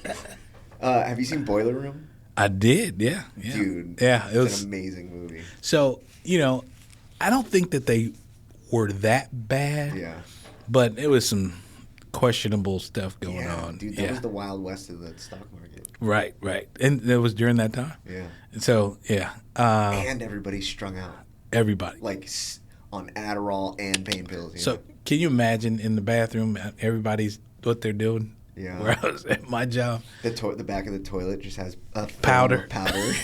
[SPEAKER 1] there. Have you seen Boiler Room?
[SPEAKER 2] I did, yeah.
[SPEAKER 1] Dude,
[SPEAKER 2] yeah, it was
[SPEAKER 1] an amazing movie.
[SPEAKER 2] So I don't think that they were that bad.
[SPEAKER 1] Yeah.
[SPEAKER 2] But it was some questionable stuff going on.
[SPEAKER 1] Dude, that was the Wild West of the stock market.
[SPEAKER 2] Right. And it was during that time.
[SPEAKER 1] Yeah.
[SPEAKER 2] And so,
[SPEAKER 1] and everybody's strung out.
[SPEAKER 2] Everybody.
[SPEAKER 1] Like on Adderall and pain pills.
[SPEAKER 2] So can you imagine in the bathroom, everybody's what they're doing?
[SPEAKER 1] Yeah.
[SPEAKER 2] Where I was at my job.
[SPEAKER 1] The back of the toilet just has a
[SPEAKER 2] powder.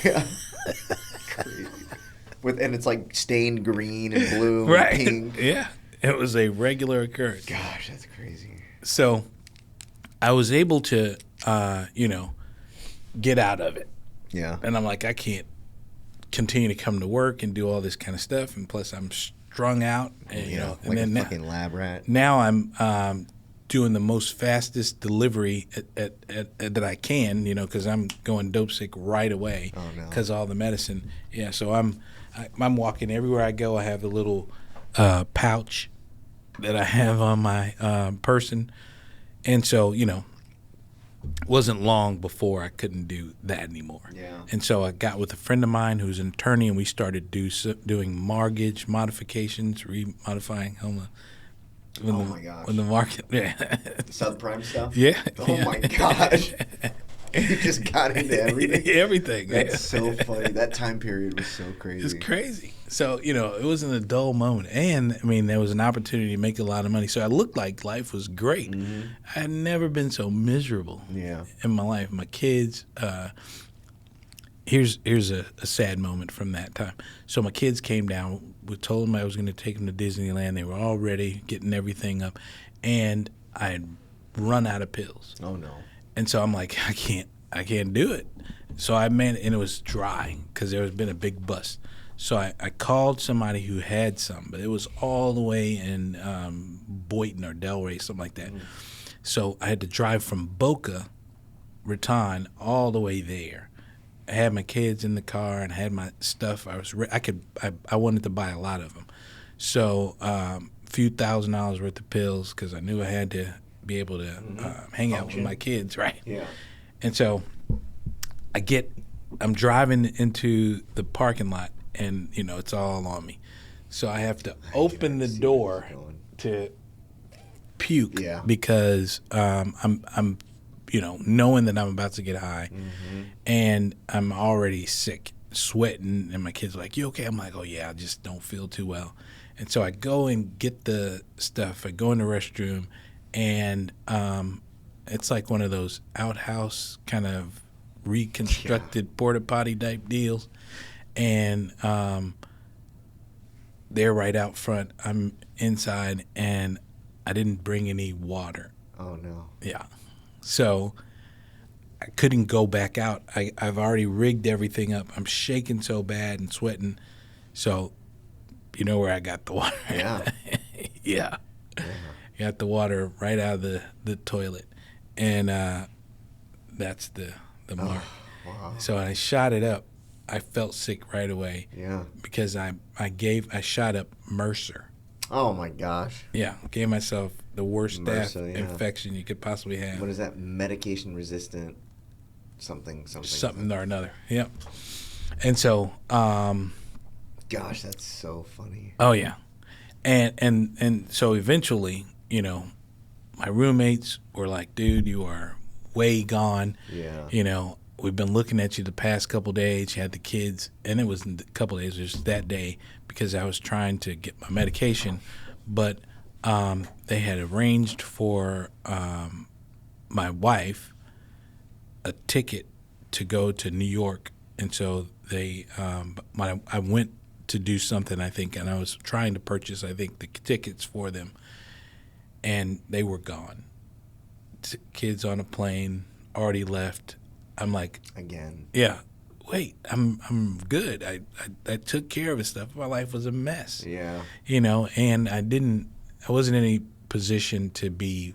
[SPEAKER 1] Yeah. Crazy. And it's like stained green and blue
[SPEAKER 2] right.
[SPEAKER 1] and pink.
[SPEAKER 2] Yeah. It was a regular occurrence.
[SPEAKER 1] Gosh, that's crazy.
[SPEAKER 2] So I was able to, get out of it.
[SPEAKER 1] Yeah.
[SPEAKER 2] And I'm like, I can't continue to come to work and do all this kind of stuff. And plus, I'm strung out. And,
[SPEAKER 1] like
[SPEAKER 2] and then
[SPEAKER 1] a fucking lab rat.
[SPEAKER 2] Now I'm doing the most fastest delivery that I can, because I'm going dope sick right away.
[SPEAKER 1] Oh, no.
[SPEAKER 2] Because all the medicine. Yeah, so I'm walking everywhere I go. I have a little pouch that I have on my person. And so, wasn't long before I couldn't do that anymore.
[SPEAKER 1] Yeah.
[SPEAKER 2] And so I got with a friend of mine who's an attorney, and we started doing mortgage modifications, remodifying home.
[SPEAKER 1] My gosh.
[SPEAKER 2] When the market,
[SPEAKER 1] Subprime stuff?
[SPEAKER 2] Yeah.
[SPEAKER 1] Oh, my gosh. You just got into everything?
[SPEAKER 2] Everything.
[SPEAKER 1] That's so funny. That time period was so crazy.
[SPEAKER 2] It's crazy. So, it wasn't a dull moment. And, there was an opportunity to make a lot of money. So I looked like life was great.
[SPEAKER 1] Mm-hmm.
[SPEAKER 2] I had never been so miserable in my life. My kids, here's a sad moment from that time. So my kids came down. We told them I was going to take them to Disneyland. They were all ready, getting everything up. And I had run out of pills.
[SPEAKER 1] Oh, no.
[SPEAKER 2] And so I'm like, I can't do it. So and it was dry because there has been a big bust. So I called somebody who had some, but it was all the way in Boynton or Delray, something like that. So I had to drive from Boca Raton all the way there. I had my kids in the car and I had my stuff. I wanted to buy a lot of them. So a few $1,000s worth of pills because I knew I had to be able to hang out with my kids, right?
[SPEAKER 1] Yeah.
[SPEAKER 2] And so I'm driving into the parking lot, and it's all on me. So I have to open the door to puke because I'm knowing that I'm about to get high, and I'm already sick, sweating, and my kids are like, "You okay?" I'm like, "Oh yeah, I just don't feel too well." And so I go and get the stuff. I go in the restroom. And it's like one of those outhouse kind of reconstructed porta potty type deals. And they're right out front. I'm inside, and I didn't bring any water.
[SPEAKER 1] Oh, no.
[SPEAKER 2] Yeah. So I couldn't go back out. I've already rigged everything up. I'm shaking so bad and sweating. So you know where I got the water.
[SPEAKER 1] Yeah.
[SPEAKER 2] Yeah. Got the water right out of the toilet. And that's the mark.
[SPEAKER 1] Wow.
[SPEAKER 2] So when I shot it up, I felt sick right away.
[SPEAKER 1] Yeah.
[SPEAKER 2] Because I shot up MRSA.
[SPEAKER 1] Oh my gosh.
[SPEAKER 2] Yeah, gave myself the worst staph
[SPEAKER 1] MRSA, yeah.
[SPEAKER 2] infection you could possibly have.
[SPEAKER 1] What is that? Medication resistant something.
[SPEAKER 2] Something or another. Yep. And so,
[SPEAKER 1] gosh, that's so funny.
[SPEAKER 2] oh yeah, and so eventually, you know, my roommates were like, "Dude, you are way gone."
[SPEAKER 1] Yeah.
[SPEAKER 2] You know, we've been looking at you the past couple days. You had the kids, and it wasn't a couple days. It was that day because I was trying to get my medication, but they had arranged for my wife a ticket to go to New York, and so they I went to do something, I think, and I was trying to purchase, I think, the tickets for them, and they were gone. Kids on a plane, already left. I'm like,
[SPEAKER 1] again.
[SPEAKER 2] Yeah, wait, I'm good. I took care of his stuff. My life was a mess.
[SPEAKER 1] Yeah.
[SPEAKER 2] You know, and I wasn't in any position to be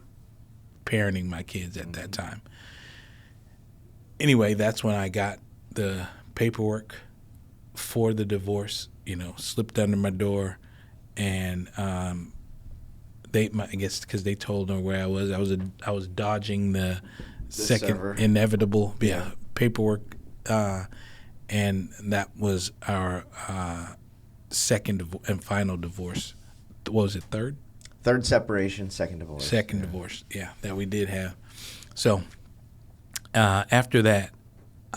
[SPEAKER 2] parenting my kids at that time. Anyway, that's when I got the paperwork for the divorce, you know, slipped under my door, and I guess because they told them where I was dodging the second
[SPEAKER 1] server.
[SPEAKER 2] inevitable paperwork, and that was our second and final divorce. What was it, third?
[SPEAKER 1] Third separation, second divorce.
[SPEAKER 2] Second divorce, that we did have. So after that,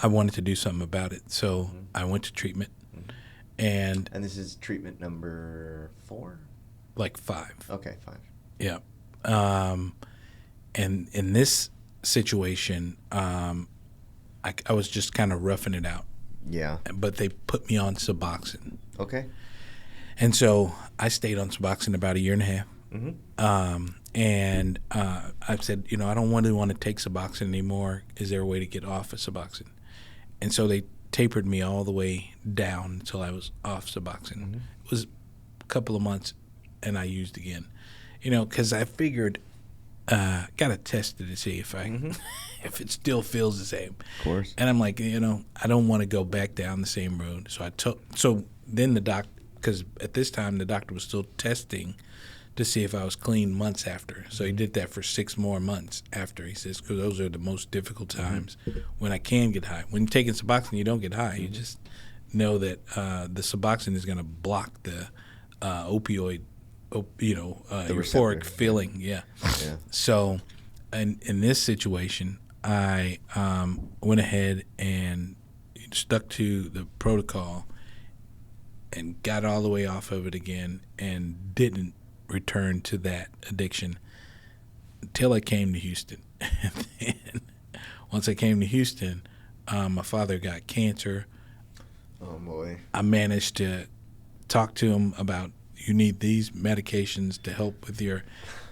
[SPEAKER 2] I wanted to do something about it. So I went to treatment, and
[SPEAKER 1] this is treatment number 4?
[SPEAKER 2] like 5.
[SPEAKER 1] Okay, 5.
[SPEAKER 2] Yeah. And in this situation, I was just kind of roughing it out.
[SPEAKER 1] Yeah.
[SPEAKER 2] But they put me on Suboxone.
[SPEAKER 1] Okay.
[SPEAKER 2] And so I stayed on Suboxone about a year and a half. And I said, you know, I don't want to take Suboxone anymore. Is there a way to get off of Suboxone? And so they tapered me all the way down until I was off Suboxone. It was a couple of months, and I used again. You know, because I figured, got to test it to see if if it still feels the same.
[SPEAKER 1] Of course.
[SPEAKER 2] And I'm like, you know, I don't want to go back down the same road. So then the doctor, because at this time the doctor was still testing to see if I was clean months after. So he did that for 6 more months after. He says, because those are the most difficult times when I can get high. When you're taking Suboxone, you don't get high. You just know that the Suboxone is going to block the opioid, euphoric feeling. Yeah. So in this situation, I went ahead and stuck to the protocol and got all the way off of it again and didn't return to that addiction until I came to Houston. And then once I came to Houston, my father got cancer.
[SPEAKER 1] Oh, boy.
[SPEAKER 2] I managed to talk to him about, you need these medications to help with your,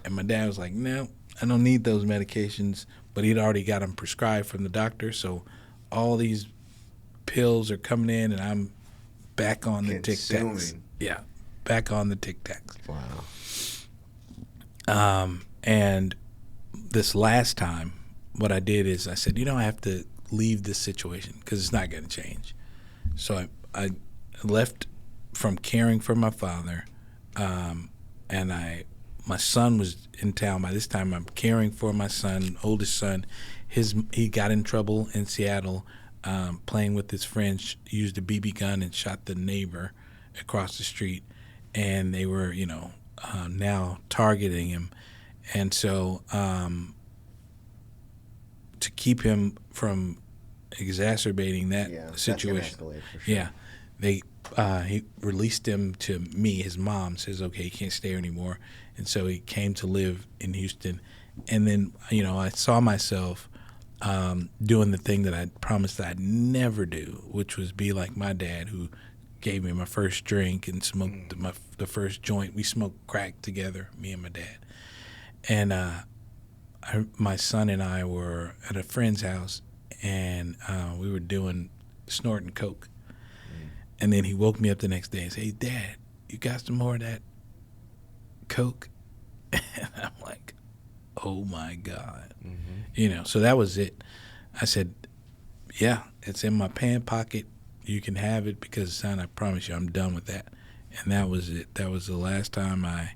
[SPEAKER 2] and my dad was like, no, I don't need those medications, but he'd already got them prescribed from the doctor, so all these pills are coming in, and I'm back on the Tic Tacs. Yeah, back on the Tic Tacs.
[SPEAKER 1] Wow.
[SPEAKER 2] And this last time, what I did is I said, you know, I have to leave this situation because it's not going to change. So I left from caring for my father, and my son was in town. By this time, I'm caring for my son, oldest son. He got in trouble in Seattle, playing with his friends, used a BB gun and shot the neighbor across the street, and they were, you know, now targeting him. And so to keep him from exacerbating that situation,
[SPEAKER 1] for sure.
[SPEAKER 2] he released him to me. His mom says, okay, he can't stay here anymore. And so he came to live in Houston. And then, you know, I saw myself doing the thing that I promised I'd never do, which was be like my dad, who gave me my first drink and smoked the first joint. We smoked crack together, me and my dad. And my son and I were at a friend's house, and we were snorting coke. And then he woke me up the next day and said, hey, Dad, you got some more of that coke? And I'm like, oh, my God. You know, so that was it. I said, yeah, it's in my pant pocket. You can have it because, son, I promise you I'm done with that. And that was it. That was the last time I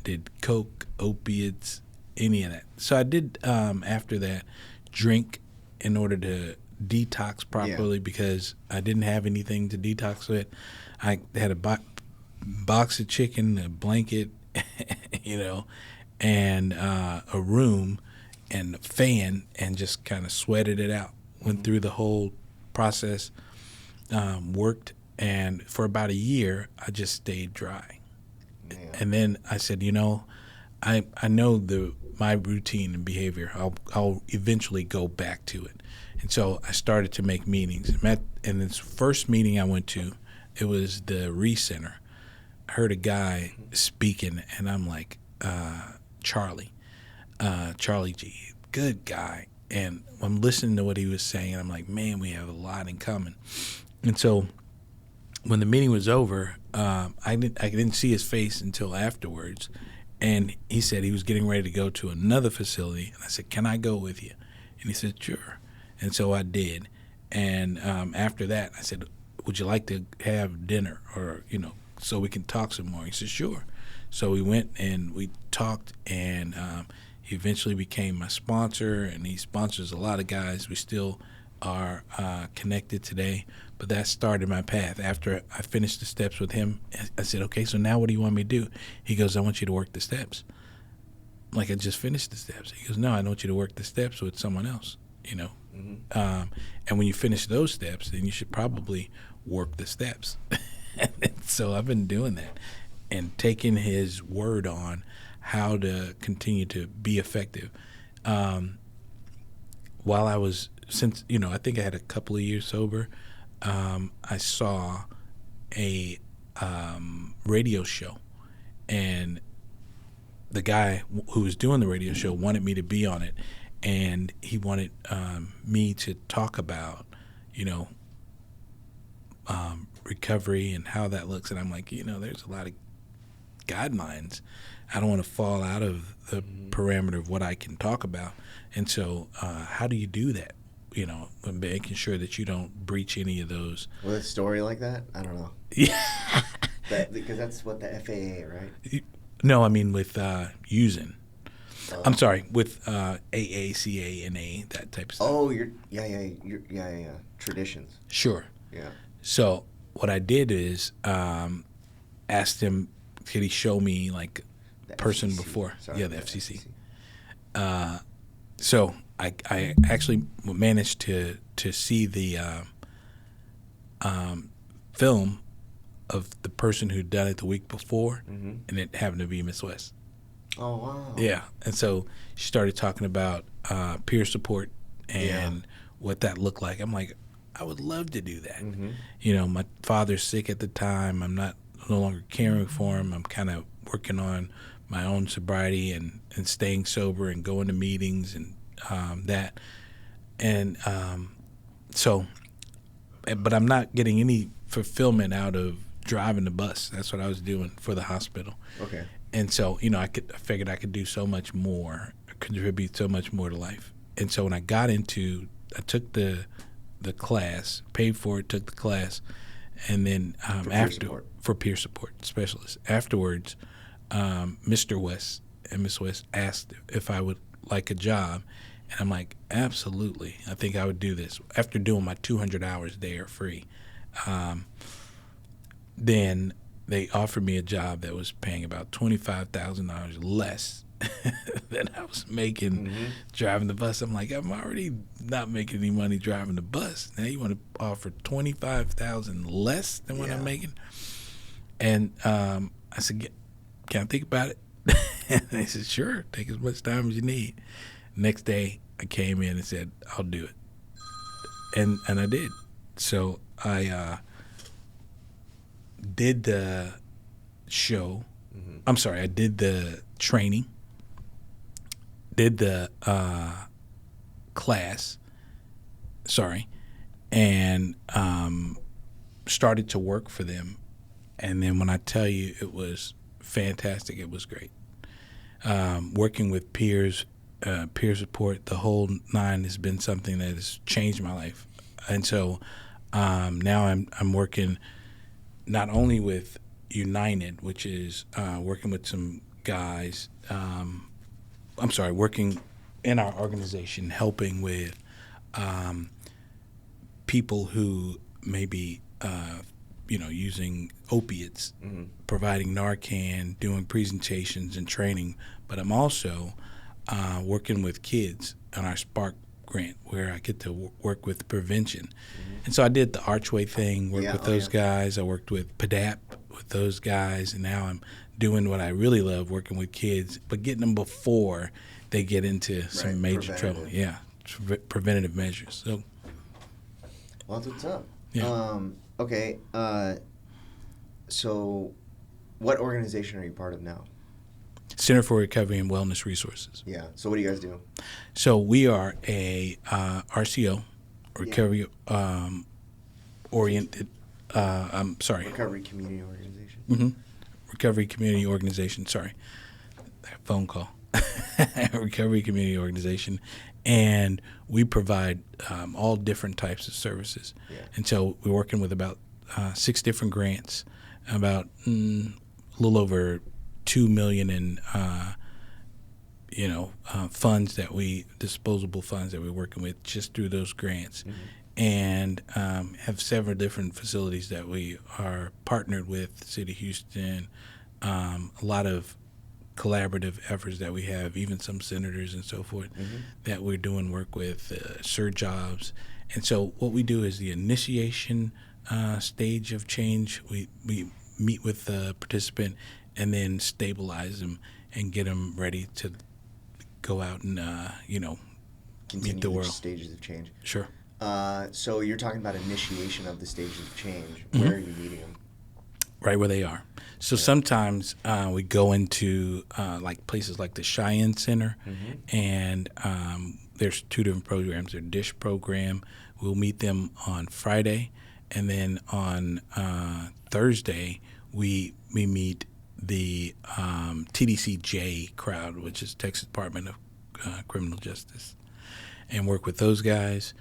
[SPEAKER 2] did coke, opiates, any of that. So I did, after that, drink in order to detox properly because I didn't have anything to detox with. I had a box of chicken, a blanket, and a room and a fan, and just kind of sweated it out. Went through the whole process, worked, and for about a year, I just stayed dry. Yeah. And then I said, I know my routine and behavior. I'll eventually go back to it. And so I started to make meetings. And this first meeting I went to, it was the Recenter. I heard a guy speaking, and I'm like, Charlie G, good guy. And I'm listening to what he was saying, and I'm like, man, we have a lot in common. And so when the meeting was over, I didn't see his face until afterwards. And he said he was getting ready to go to another facility. And I said, can I go with you? And he said, sure. And so I did. And after that, I said, would you like to have dinner or, so we can talk some more? He said, sure. So we went and we talked, and he eventually became my sponsor, and he sponsors a lot of guys. We still are connected today, but that started my path. After I finished the steps with him, I said, okay, so now what do you want me to do? He goes, I want you to work the steps. I'm like, I just finished the steps. He goes, no, I want you to work the steps with someone else, and when you finish those steps, then you should probably work the steps. So I've been doing that and taking his word on how to continue to be effective. While I was, I think I had a couple of years sober, I saw a radio show, and the guy who was doing the radio show wanted me to be on it, and he wanted me to talk about, recovery and how that looks. And I'm like, there's a lot of guidelines. I don't want to fall out of the parameter of what I can talk about. And so how do you do that? Making sure that you don't breach any of those.
[SPEAKER 1] With a story like that? I don't know.
[SPEAKER 2] Yeah.
[SPEAKER 1] Because that's what the FAA, right?
[SPEAKER 2] No, I mean with using. I'm sorry, with AACANA, that type of stuff.
[SPEAKER 1] Oh, traditions.
[SPEAKER 2] Sure.
[SPEAKER 1] Yeah.
[SPEAKER 2] So what I did is asked him, could he show me like the person FCC. Before? Sorry, the FCC. So I actually managed to see the film of the person who'd done it the week before, and it happened to be Miss West.
[SPEAKER 1] Oh, wow.
[SPEAKER 2] Yeah, and so she started talking about peer support and what that looked like. I'm like, I would love to do that. My father's sick at the time. I'm no longer caring for him. I'm kind of working on my own sobriety and staying sober and going to meetings and that. And so, but I'm not getting any fulfillment out of driving the bus. That's what I was doing for the hospital.
[SPEAKER 1] Okay.
[SPEAKER 2] And so, I figured I could do so much more, contribute so much more to life. And so when I took the class, paid for it, took the class, and then for peer support specialist. Afterwards, Mr. West and Miss West asked if I would like a job, and I'm like, absolutely, I think I would do this. After doing my 200 hours there free, then they offered me a job that was paying about $25,000 less than I was making driving the bus. I'm like, I'm already not making any money driving the bus. Now you want to offer $25,000 less than what I'm making? And I said, can I think about it? And they said, sure, take as much time as you need. Next day, I came in and said, I'll do it. And I did. So I did the show. I'm sorry, I did the training, did the class, and started to work for them. And then when I tell you it was fantastic, it was great. Working with peers peer support, the whole nine has been something that has changed my life. And so now I'm working not only with United, which is working with some guys. Working in our organization, helping with people who may be, using opiates, providing Narcan, doing presentations and training. But I'm also working with kids on our Spark grant, where I get to work with prevention. And so I did the Archway thing, worked with those guys. I worked with PDAP with those guys, and now I'm doing what I really love, working with kids, but getting them before they get into some major trouble. Yeah, preventative measures. So,
[SPEAKER 1] well, that's what's up.
[SPEAKER 2] Yeah.
[SPEAKER 1] Okay. So, what organization are you part of now?
[SPEAKER 2] Center for Recovery and Wellness Resources.
[SPEAKER 1] Yeah. So, what do you guys do?
[SPEAKER 2] So we are a RCO, recovery oriented.
[SPEAKER 1] Recovery Community Organization.
[SPEAKER 2] Recovery Community Organization. Sorry, phone call. Recovery Community Organization, and we provide all different types of services.
[SPEAKER 1] Yeah.
[SPEAKER 2] And so we're working with about 6 different grants, about a little over $2 million in disposable funds that we're working with just through those grants. And have several different facilities that we are partnered with, the City of Houston, a lot of collaborative efforts that we have, even some senators and so forth, that we're doing work with, jobs. And so what we do is the initiation stage of change. We meet with the participant and then stabilize them and get them ready to go out and,
[SPEAKER 1] Continue
[SPEAKER 2] meet the world.
[SPEAKER 1] Stages of change.
[SPEAKER 2] Sure.
[SPEAKER 1] So you're talking about initiation of the stages of change. Where are you meeting them?
[SPEAKER 2] Right where they are. So sometimes we go into like places like the Cheyenne Center, and there's 2 different programs. Their DISH program. We'll meet them on Friday, and then on Thursday we meet the TDCJ crowd, which is Texas Department of Criminal Justice, and work with those guys.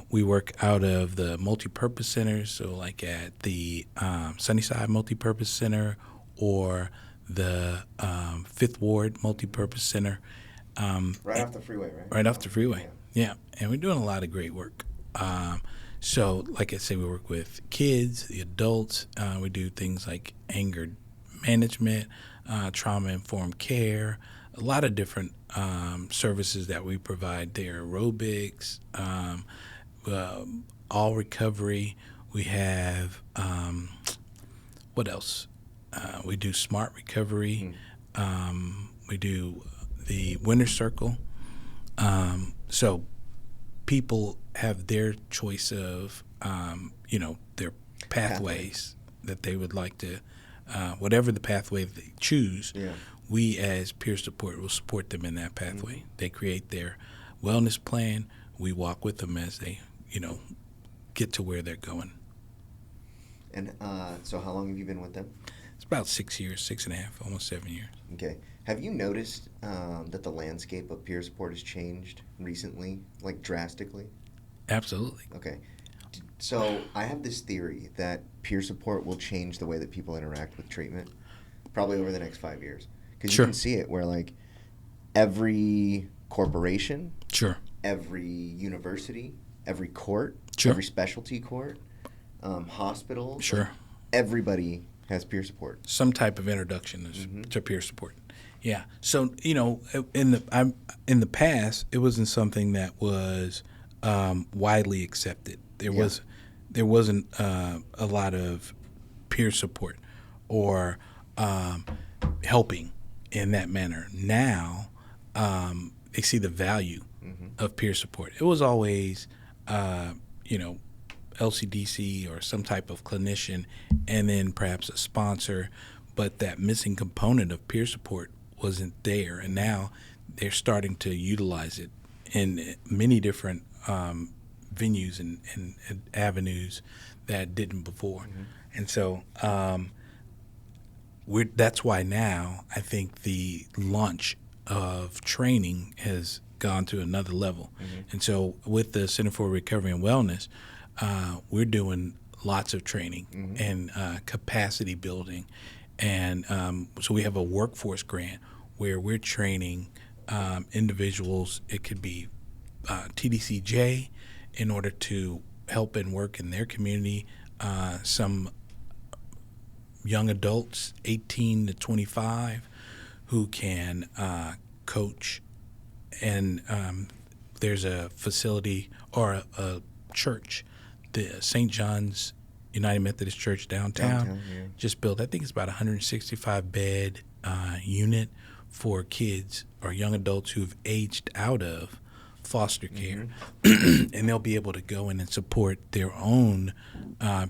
[SPEAKER 2] We work out of the multipurpose centers, so like at the Sunnyside Multipurpose Center or the 5th Ward Multipurpose Center.
[SPEAKER 1] Right off the freeway, right?
[SPEAKER 2] Right off the freeway, yeah. And we're doing a lot of great work. So, like I say, we work with kids, the adults. We do things like anger management, trauma-informed care, a lot of different services that we provide there. Aerobics, all recovery. We have, what else? We do smart recovery. We do the Winter Circle. So people have their choice of, their pathways that they would like to, whatever the pathway they choose. Yeah. We as peer support will support them in that pathway. They create their wellness plan. We walk with them as they, get to where they're going.
[SPEAKER 1] And so how long have you been with them?
[SPEAKER 2] It's about 6 years, 6.5, almost 7 years.
[SPEAKER 1] Okay. Have you noticed that the landscape of peer support has changed recently, like drastically?
[SPEAKER 2] Absolutely.
[SPEAKER 1] Okay. So I have this theory that peer support will change the way that people interact with treatment, probably over the next 5 years. Because you can see it where, like, every corporation, every university, every court, every specialty court, hospital, everybody has peer support.
[SPEAKER 2] Some type of introduction to peer support. Yeah. So, in the past, it wasn't something that was widely accepted. There wasn't a lot of peer support or helping in that manner. Now, they see the value of peer support. It was always, LCDC or some type of clinician, and then perhaps a sponsor, but that missing component of peer support wasn't there. And now they're starting to utilize it in many different venues and avenues that didn't before. And so that's why now I think the launch of training has gone to another level. And so with the Center for Recovery and Wellness, we're doing lots of training and capacity building. And so we have a workforce grant where we're training individuals. It could be TDCJ in order to help and work in their community. Some young adults, 18 to 25, who can coach. And there's a facility or a church, the St. John's United Methodist Church downtown just built, I think it's about 165-bed unit for kids or young adults who've aged out of foster care. And they'll be able to go in and support their own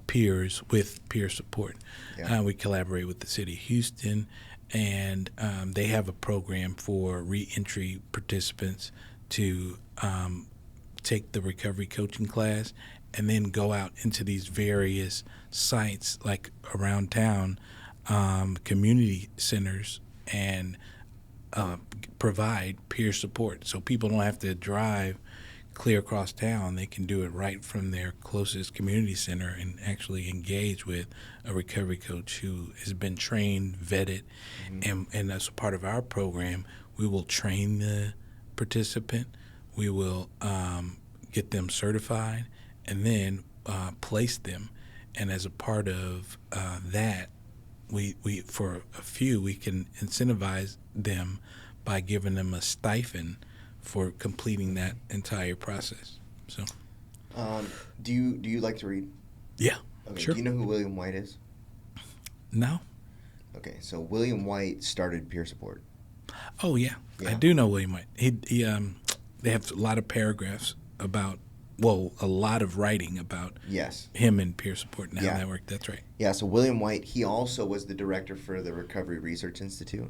[SPEAKER 2] peers with peer support. We collaborate with the city of Houston, and they have a program for reentry participants to take the recovery coaching class and then go out into these various sites like around town, community centers, and provide peer support. So people don't have to drive clear across town. They can do it right from their closest community center and actually engage with a recovery coach who has been trained, vetted, and as a part of our program, we will train the participant. We will get them certified and then place them. And as a part of that, we for a few, we can incentivize them by giving them a stipend for completing that entire process. So,
[SPEAKER 1] do you like to read?
[SPEAKER 2] Yeah,
[SPEAKER 1] Okay.
[SPEAKER 2] sure.
[SPEAKER 1] Do you know who William White is?
[SPEAKER 2] No.
[SPEAKER 1] Okay, so William White started peer support.
[SPEAKER 2] Oh yeah, I do know William White. He they have a lot of paragraphs about, well, a lot of writing about him and peer support and how that worked. That's right.
[SPEAKER 1] Yeah, so William White, he also was the director for the Recovery Research Institute.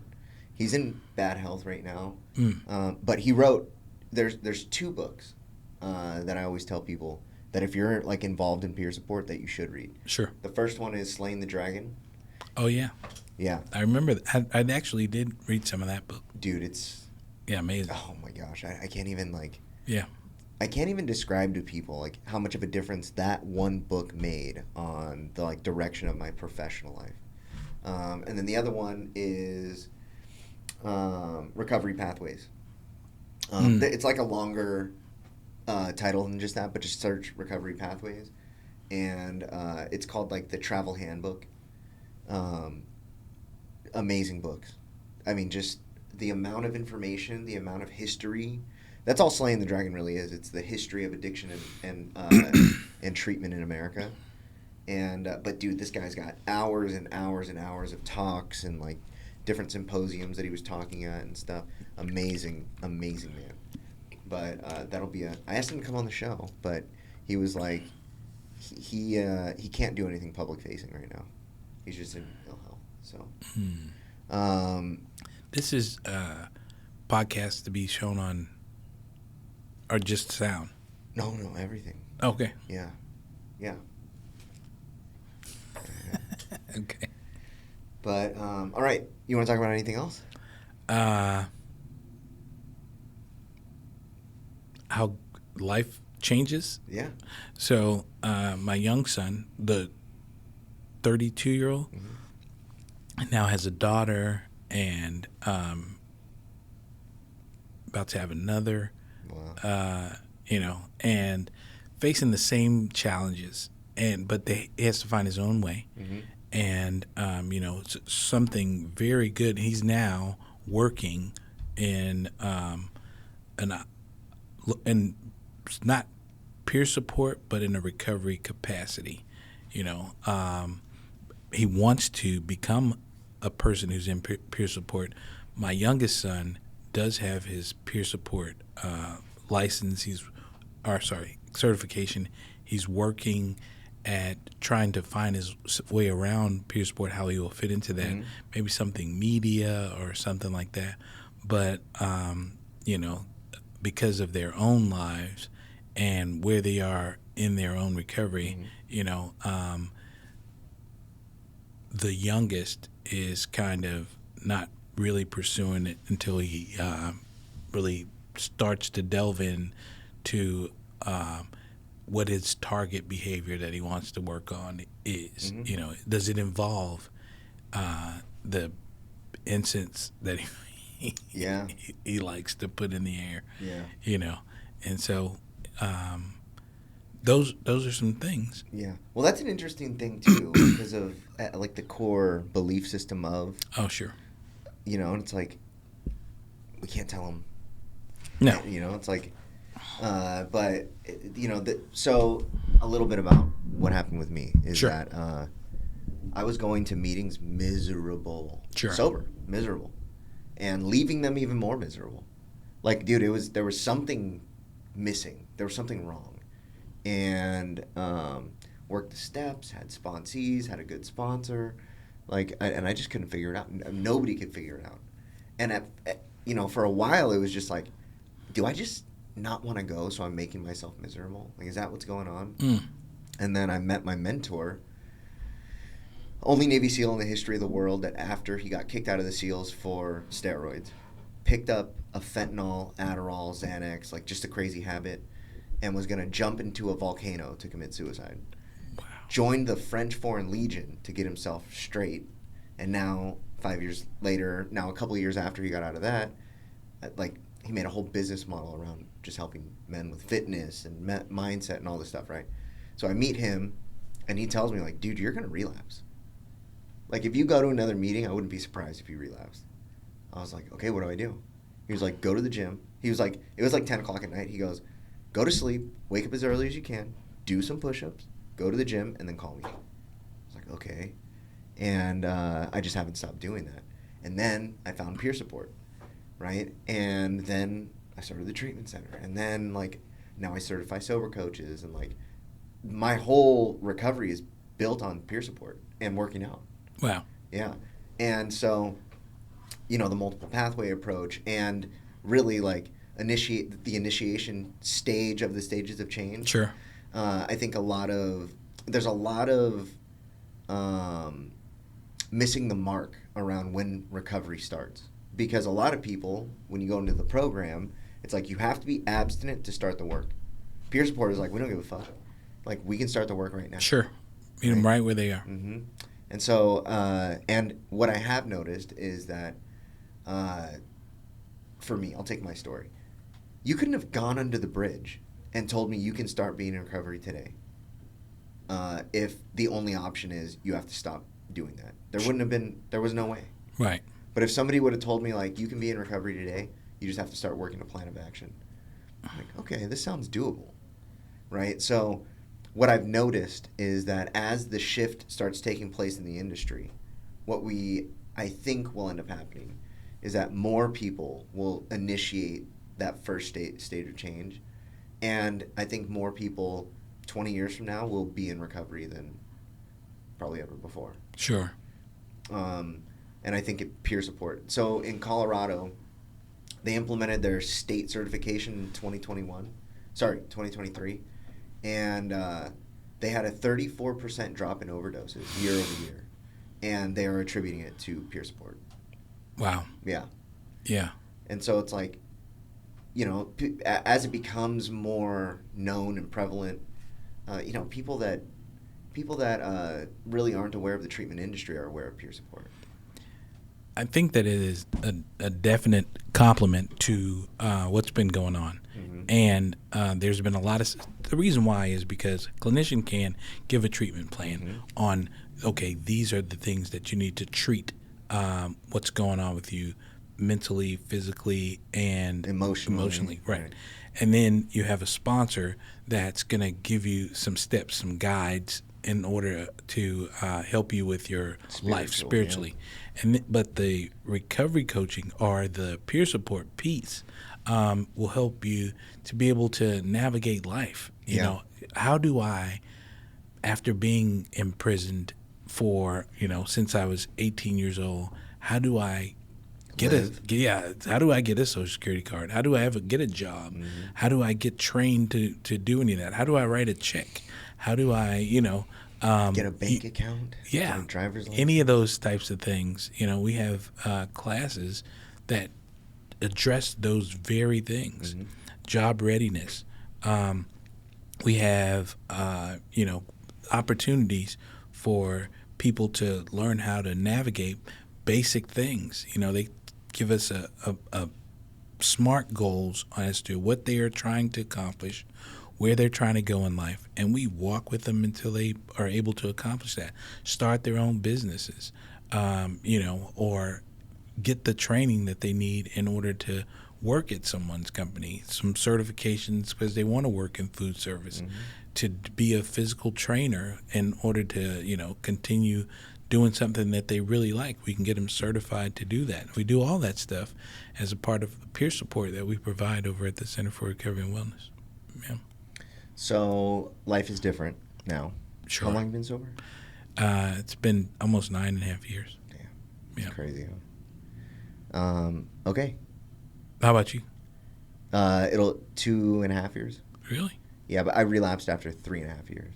[SPEAKER 1] He's in bad health right now, but he wrote, there's two books that I always tell people that if you're like involved in peer support that you should read.
[SPEAKER 2] Sure.
[SPEAKER 1] The first one is Slaying the Dragon.
[SPEAKER 2] Oh yeah.
[SPEAKER 1] Yeah.
[SPEAKER 2] I remember that. I actually did read some of that book.
[SPEAKER 1] Dude, it's...
[SPEAKER 2] Yeah, amazing.
[SPEAKER 1] Oh my gosh, I can't even like...
[SPEAKER 2] Yeah.
[SPEAKER 1] I can't even describe to people like how much of a difference that one book made on the like direction of my professional life. And then the other one is Recovery Pathways. It's like a longer title than just that, but just search Recovery Pathways, and it's called like the Travel Handbook. Amazing books. I mean, just the amount of information, the amount of history. That's all Slaying the Dragon really is. It's the history of addiction and treatment in America. And but dude, this guy's got hours and hours and hours of talks and like different symposiums that he was talking at and stuff. Amazing man. But that'll be I asked him to come on the show, but he was like, he can't do anything public facing right now. He's just in ill health. So,
[SPEAKER 2] this is podcast to be shown on, or just sound?
[SPEAKER 1] No, everything.
[SPEAKER 2] Okay.
[SPEAKER 1] Yeah.
[SPEAKER 2] Okay.
[SPEAKER 1] But all right, you want to talk about anything else?
[SPEAKER 2] How life changes.
[SPEAKER 1] Yeah.
[SPEAKER 2] So my young son, the 32-year-old, now has a daughter and about to have another.
[SPEAKER 1] Wow.
[SPEAKER 2] And facing the same challenges, but he has to find his own way. And it's something very good. He's now working in not peer support, but in a recovery capacity. He wants to become a person who's in peer support. My youngest son does have his peer support license. Certification. He's working at trying to find his way around peer support, how he will fit into that. Maybe something media or something like that. But because of their own lives and where they are in their own recovery, the youngest is kind of not really pursuing it until he really starts to delve in to what his target behavior that he wants to work on is.
[SPEAKER 1] Mm-hmm.
[SPEAKER 2] Does it involve the incense that
[SPEAKER 1] Yeah.
[SPEAKER 2] he likes to put in the air?
[SPEAKER 1] Yeah.
[SPEAKER 2] And so those are some things.
[SPEAKER 1] Yeah. Well, that's an interesting thing too, because of like the core belief system of,
[SPEAKER 2] Oh, sure.
[SPEAKER 1] and it's like we can't tell them.
[SPEAKER 2] No.
[SPEAKER 1] It's like, but so a little bit about what happened with me is
[SPEAKER 2] Sure.
[SPEAKER 1] that I was going to meetings miserable,
[SPEAKER 2] Sure.
[SPEAKER 1] sober, miserable, and leaving them even more miserable. Like, dude, there was something missing. There was something wrong. And worked the steps, had sponsees, had a good sponsor, and I just couldn't figure it out. Nobody could figure it out. And for a while, it was just like, do I just not want to go? So I'm making myself miserable. Like, is that what's going on? And then I met my mentor, only Navy SEAL in the history of the world, that after he got kicked out of the SEALs for steroids, picked up a fentanyl, Adderall, Xanax, like just a crazy habit, and was going to jump into a volcano to commit suicide.
[SPEAKER 2] Wow.
[SPEAKER 1] Joined the French Foreign Legion to get himself straight. And now, 5 years later, now a couple of years after he got out of that, he made a whole business model around just helping men with fitness and mindset and all this stuff, right? So I meet him, and he tells me, like, dude, you're going to relapse. Like, if you go to another meeting, I wouldn't be surprised if you relapsed. I was like, okay, what do I do? He was like, go to the gym. He was like, it was like 10 o'clock at night. He goes, go to sleep, wake up as early as you can, do some push-ups, go to the gym, and then call me. I was like, okay. And I just haven't stopped doing that. And then I found peer support, right? And then I started the treatment center. And then, now I certify sober coaches. And, my whole recovery is built on peer support and working out.
[SPEAKER 2] Wow.
[SPEAKER 1] Yeah. And so, the multiple pathway approach and really, initiate the initiation stage of the stages of change.
[SPEAKER 2] Sure.
[SPEAKER 1] I think there's a lot of missing the mark around when recovery starts, because a lot of people, when you go into the program, it's like you have to be abstinent to start the work. Peer support is like, we don't give a fuck. Like, we can start the work right now.
[SPEAKER 2] Sure. Meet them right where they are.
[SPEAKER 1] Mm-hmm. And so, and what I have noticed is that, for me, I'll take my story. You couldn't have gone under the bridge and told me you can start being in recovery today if the only option is you have to stop doing that. There was no way.
[SPEAKER 2] Right.
[SPEAKER 1] But if somebody would have told me, you can be in recovery today, you just have to start working a plan of action. I'm like, okay, this sounds doable, right? So what I've noticed is that as the shift starts taking place in the industry, I think will end up happening is that more people will initiate that first stage of change. And I think more people 20 years from now will be in recovery than probably ever before.
[SPEAKER 2] Sure.
[SPEAKER 1] And I think peer support. So in Colorado, they implemented their state certification in 2023. And they had a 34% drop in overdoses year over year. And they are attributing it to peer support.
[SPEAKER 2] Wow.
[SPEAKER 1] Yeah.
[SPEAKER 2] Yeah.
[SPEAKER 1] And so it's like, as it becomes more known and prevalent, people that really aren't aware of the treatment industry are aware of peer support.
[SPEAKER 2] I think that it is a definite complement to what's been going on. Mm-hmm. And there's been a lot of the reason why is because a clinician can give a treatment plan on, okay, these are the things that you need to treat what's going on with you mentally, physically, and emotionally. Right. And then you have a sponsor that's going to give you some steps, some guides in order to help you with your life spiritually. Yeah. But the recovery coaching or the peer support piece will help you to be able to navigate life. You know, how do I, after being imprisoned for, since I was 18 years old, how do I how do I get a Social Security card? How do I get a job? Mm-hmm. How do I get trained to do any of that? How do I write a check? How do I,
[SPEAKER 1] Get a bank account.
[SPEAKER 2] Yeah.
[SPEAKER 1] Get a driver's license.
[SPEAKER 2] Any of those types of things. We have classes that address those very things.
[SPEAKER 1] Mm-hmm.
[SPEAKER 2] Job readiness. We have, opportunities for people to learn how to navigate basic things. They give us a smart goals as to what they are trying to accomplish, where they're trying to go in life, and we walk with them until they are able to accomplish that. Start their own businesses, or get the training that they need in order to work at someone's company, some certifications because they want to work in food service, to be a physical trainer in order to, continue doing something that they really like. We can get them certified to do that. We do all that stuff as a part of the peer support that we provide over at the Center for Recovery and Wellness. Yeah.
[SPEAKER 1] So life is different now.
[SPEAKER 2] Sure.
[SPEAKER 1] How long have you been sober?
[SPEAKER 2] It's been almost 9.5 years.
[SPEAKER 1] Damn.
[SPEAKER 2] Yeah.
[SPEAKER 1] It's crazy, huh? Okay.
[SPEAKER 2] How about you?
[SPEAKER 1] It'll 2.5 years.
[SPEAKER 2] Really?
[SPEAKER 1] Yeah, but I relapsed after 3.5 years.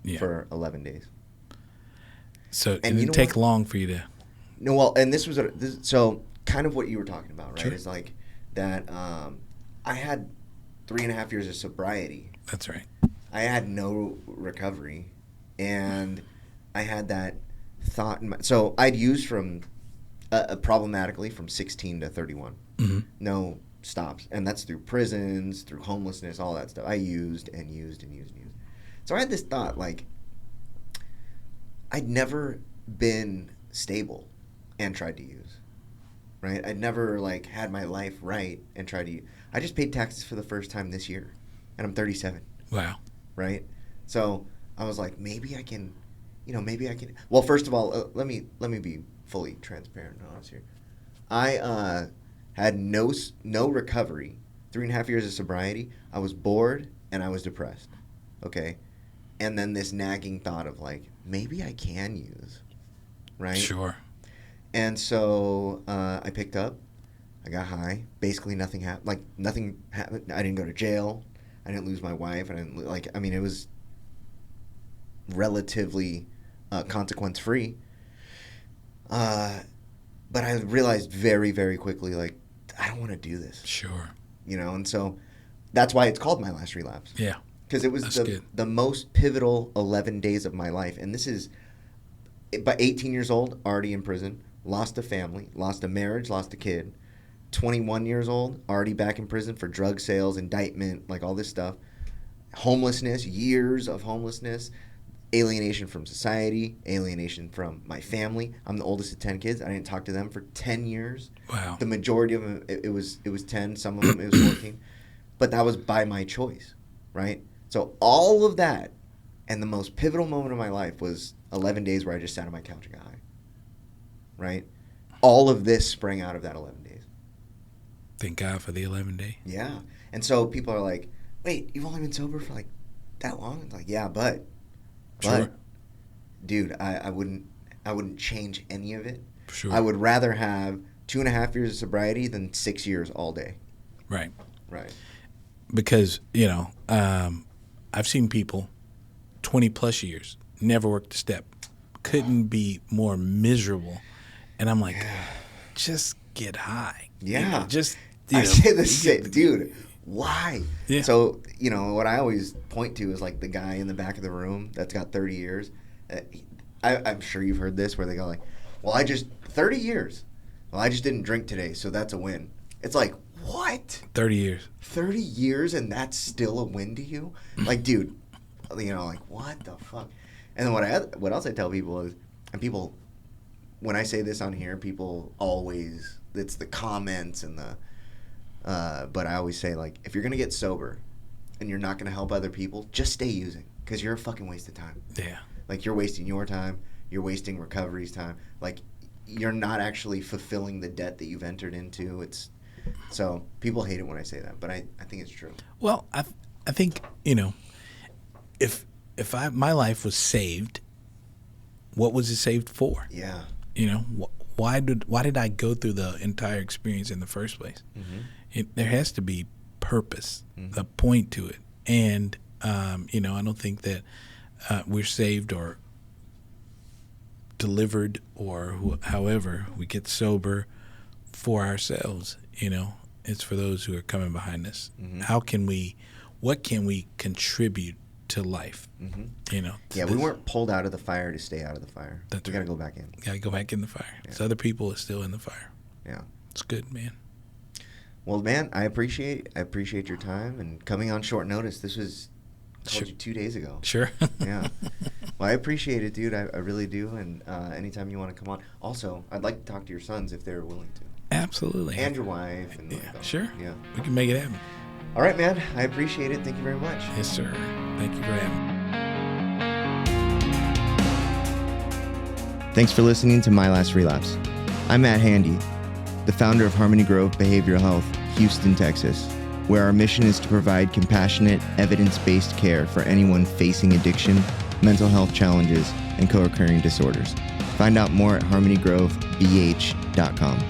[SPEAKER 2] Yeah.
[SPEAKER 1] For 11 days.
[SPEAKER 2] So it didn't take long for you to...
[SPEAKER 1] No, well, and this was so kind of what you were talking about, right?
[SPEAKER 2] Sure.
[SPEAKER 1] Is like that I had 3.5 years of sobriety.
[SPEAKER 2] That's right.
[SPEAKER 1] I had no recovery, and I had that thought in my... So I'd used from... problematically from 16 to 31.
[SPEAKER 2] Mm-hmm.
[SPEAKER 1] No stops. And that's through prisons, through homelessness, all that stuff. I used. So I had this thought, like, I'd never been stable and tried to use, right? I'd never, like, had my life right and tried to use. I just paid taxes for the first time this year, and I'm 37.
[SPEAKER 2] Wow.
[SPEAKER 1] Right? So I was like, maybe I can... Well, first of all, let me be fully transparent and honest here. I had no recovery, 3.5 years of sobriety. I was bored and I was depressed. Okay, and then this nagging thought of like, maybe I can use, right?
[SPEAKER 2] Sure.
[SPEAKER 1] And so I picked up. I got high. Basically, nothing happened. Like nothing happened. I didn't go to jail. I didn't lose my wife. It was relatively consequence free. But I realized very, very quickly, like, I don't want to do this.
[SPEAKER 2] Sure.
[SPEAKER 1] And so that's why it's called My Last Relapse.
[SPEAKER 2] Yeah.
[SPEAKER 1] Because it was the most pivotal 11 days of my life. And this is, by 18 years old, already in prison, lost a family, lost a marriage, lost a kid. 21 years old, already back in prison for drug sales, indictment, like all this stuff. Homelessness, years of homelessness. Alienation from society, alienation from my family. I'm the oldest of 10 kids. I didn't talk to them for 10 years.
[SPEAKER 2] Wow.
[SPEAKER 1] The majority of them, it was 10. Some of them, it was 14. But that was by my choice, right? So all of that, and the most pivotal moment of my life was 11 days where I just sat on my couch and got high, right? All of this sprang out of that 11 days.
[SPEAKER 2] Thank God for the 11 day.
[SPEAKER 1] Yeah. And so people are like, wait, you've only been sober for like that long? It's like, yeah, but...
[SPEAKER 2] Sure.
[SPEAKER 1] Dude, I wouldn't change any of it.
[SPEAKER 2] Sure.
[SPEAKER 1] I would rather have 2.5 years of sobriety than 6 years all day.
[SPEAKER 2] Right.
[SPEAKER 1] Right.
[SPEAKER 2] Because, I've seen people 20 plus years, never worked a step, couldn't be more miserable. And I'm like, just get high.
[SPEAKER 1] Yeah.
[SPEAKER 2] I
[SPEAKER 1] say the same, dude. Why?
[SPEAKER 2] Yeah.
[SPEAKER 1] So, what I always point to is like the guy in the back of the room that's got 30 years. I'm sure you've heard this where they go like, 30 years. Well, I just didn't drink today, so that's a win. It's like, what?
[SPEAKER 2] 30 years.
[SPEAKER 1] 30 years and that's still a win to you? Like, dude, like, what the fuck? And then what else I tell people is, and people, when I say this on here, people always, it's the comments and the, but I always say, like, if you're going to get sober and you're not going to help other people, just stay using because you're a fucking waste of time.
[SPEAKER 2] Yeah.
[SPEAKER 1] Like, you're wasting your time. You're wasting recovery's time. Like, you're not actually fulfilling the debt that you've entered into. So people hate it when I say that, but I think it's true.
[SPEAKER 2] Well, I think, if my life was saved, what was it saved for?
[SPEAKER 1] Yeah.
[SPEAKER 2] Why did I go through the entire experience in the first place? Mm-hmm. There has to be purpose, a point to it. And, I don't think that we're saved or delivered or however we get sober for ourselves. It's for those who are coming behind us. Mm-hmm. What can we contribute to life?
[SPEAKER 1] Mm-hmm. We weren't pulled out of the fire to stay out of the fire. We got to go back in.
[SPEAKER 2] Got to go back in the fire. Yeah. So other people are still in the fire.
[SPEAKER 1] Yeah.
[SPEAKER 2] It's good, man.
[SPEAKER 1] Well, man, I appreciate your time and coming on short notice. This was told you 2 days ago.
[SPEAKER 2] Sure.
[SPEAKER 1] Yeah. Well, I appreciate it, dude. I really do. And anytime you want to come on. Also, I'd like to talk to your sons if they're willing to.
[SPEAKER 2] Absolutely.
[SPEAKER 1] And your wife. And
[SPEAKER 2] sure.
[SPEAKER 1] Yeah.
[SPEAKER 2] We can make it happen.
[SPEAKER 1] All right, man. I appreciate it. Thank you very much.
[SPEAKER 2] Yes, sir. Thank you for having
[SPEAKER 1] me. Thanks for listening to My Last Relapse. I'm Matt Handy, the founder of Harmony Grove Behavioral Health, Houston, Texas, where our mission is to provide compassionate, evidence-based care for anyone facing addiction, mental health challenges, and co-occurring disorders. Find out more at harmonygrovebh.com.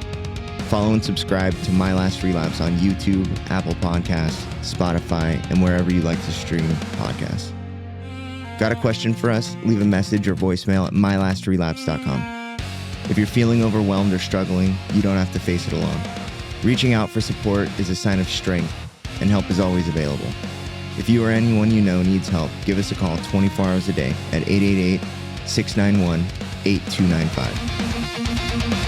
[SPEAKER 1] Follow and subscribe to My Last Relapse on YouTube, Apple Podcasts, Spotify, and wherever you like to stream podcasts. Got a question for us? Leave a message or voicemail at mylastrelapse.com. If you're feeling overwhelmed or struggling, you don't have to face it alone. Reaching out for support is a sign of strength, and help is always available. If you or anyone you know needs help, give us a call 24 hours a day at 888-691-8295.